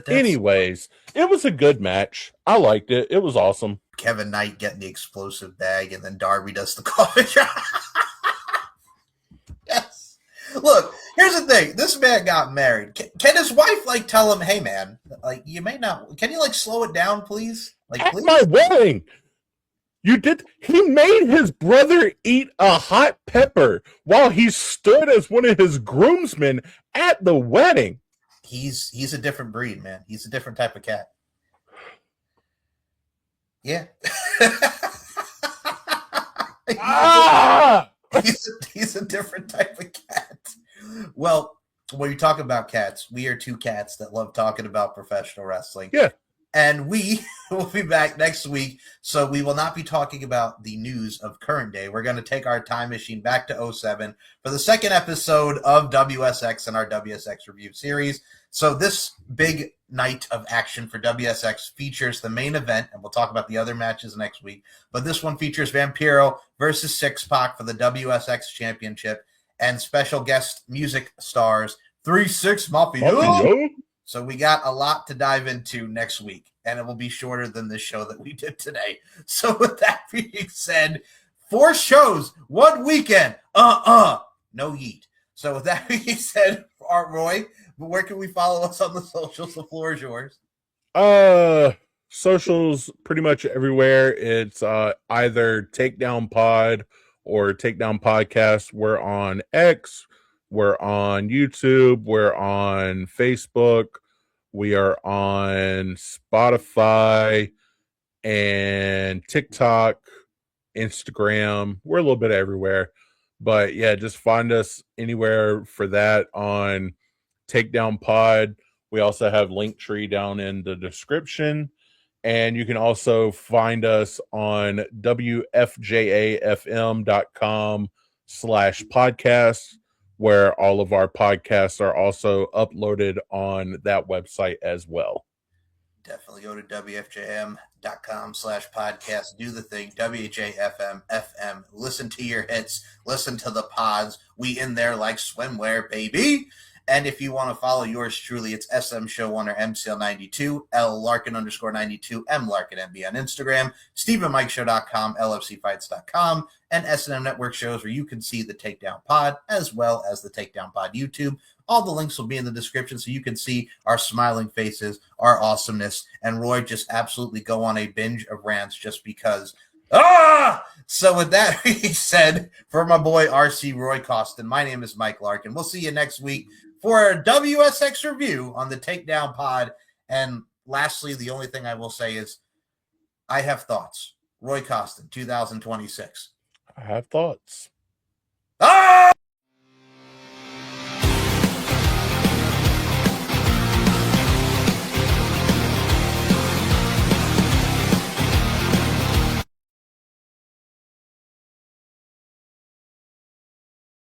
Anyways, it was a good match. I liked it. It was awesome. Kevin Knight getting the explosive bag, and then Darby does the coffee shop. Yes. Look, here's the thing. This man got married. Can his wife tell him, "Hey, man, you may not. Can you slow it down, please? At please? My wedding, you did. He made his brother eat a hot pepper while he stood as one of his groomsmen at the wedding. He's a different breed, man. He's a different type of cat. Yeah. He's a different type of cat. Well, when you talk about cats, we are two cats that love talking about professional wrestling. Yeah. And we will be back next week. So we will not be talking about the news of current day. We're going to take our time machine back to 07 for the second episode of WSX and our WSX review series. So this big night of action for WSX features the main event, and we'll talk about the other matches next week. But this one features Vampiro versus Six Pac for the WSX Championship, and special guest music stars 3-6 Mafia. So we got a lot to dive into next week, and it will be shorter than the show that we did today. So with that being said, 4 shows, 1 weekend, no yeet. So with that being said, Art Roy, But where can we follow us on the socials? The floor is yours. Socials pretty much everywhere. It's either Takedown Pod or Takedown Podcast. We're on X, we're on YouTube, we're on Facebook, we are on Spotify and TikTok, Instagram. We're a little bit everywhere. But yeah, just find us anywhere for that on Takedown Pod. We also have Linktree down in the description. And you can also find us on wfjafm.com/podcast, where all of our podcasts are also uploaded on that website as well. Definitely go to wfjm.com/podcast. Do the thing. WJFM FM. Listen to your hits. Listen to the pods. We in there like swimwear, baby. And if you want to follow yours truly, it's SM Show 1 or MCL92, L Larkin _92, M Larkin MB on Instagram, StephenMikeShow.com, LFCfights.com, and S&M Network shows where you can see the Takedown Pod as well as the Takedown Pod YouTube. All the links will be in the description so you can see our smiling faces, our awesomeness, and Roy just absolutely go on a binge of rants just because. So with that being said, for my boy RC Roy Costin, my name is Mike Larkin. We'll see you next week for a WSX review on the Takedown Pod. And lastly, the only thing I will say is I have thoughts. Roy Costin, 2026. I have thoughts.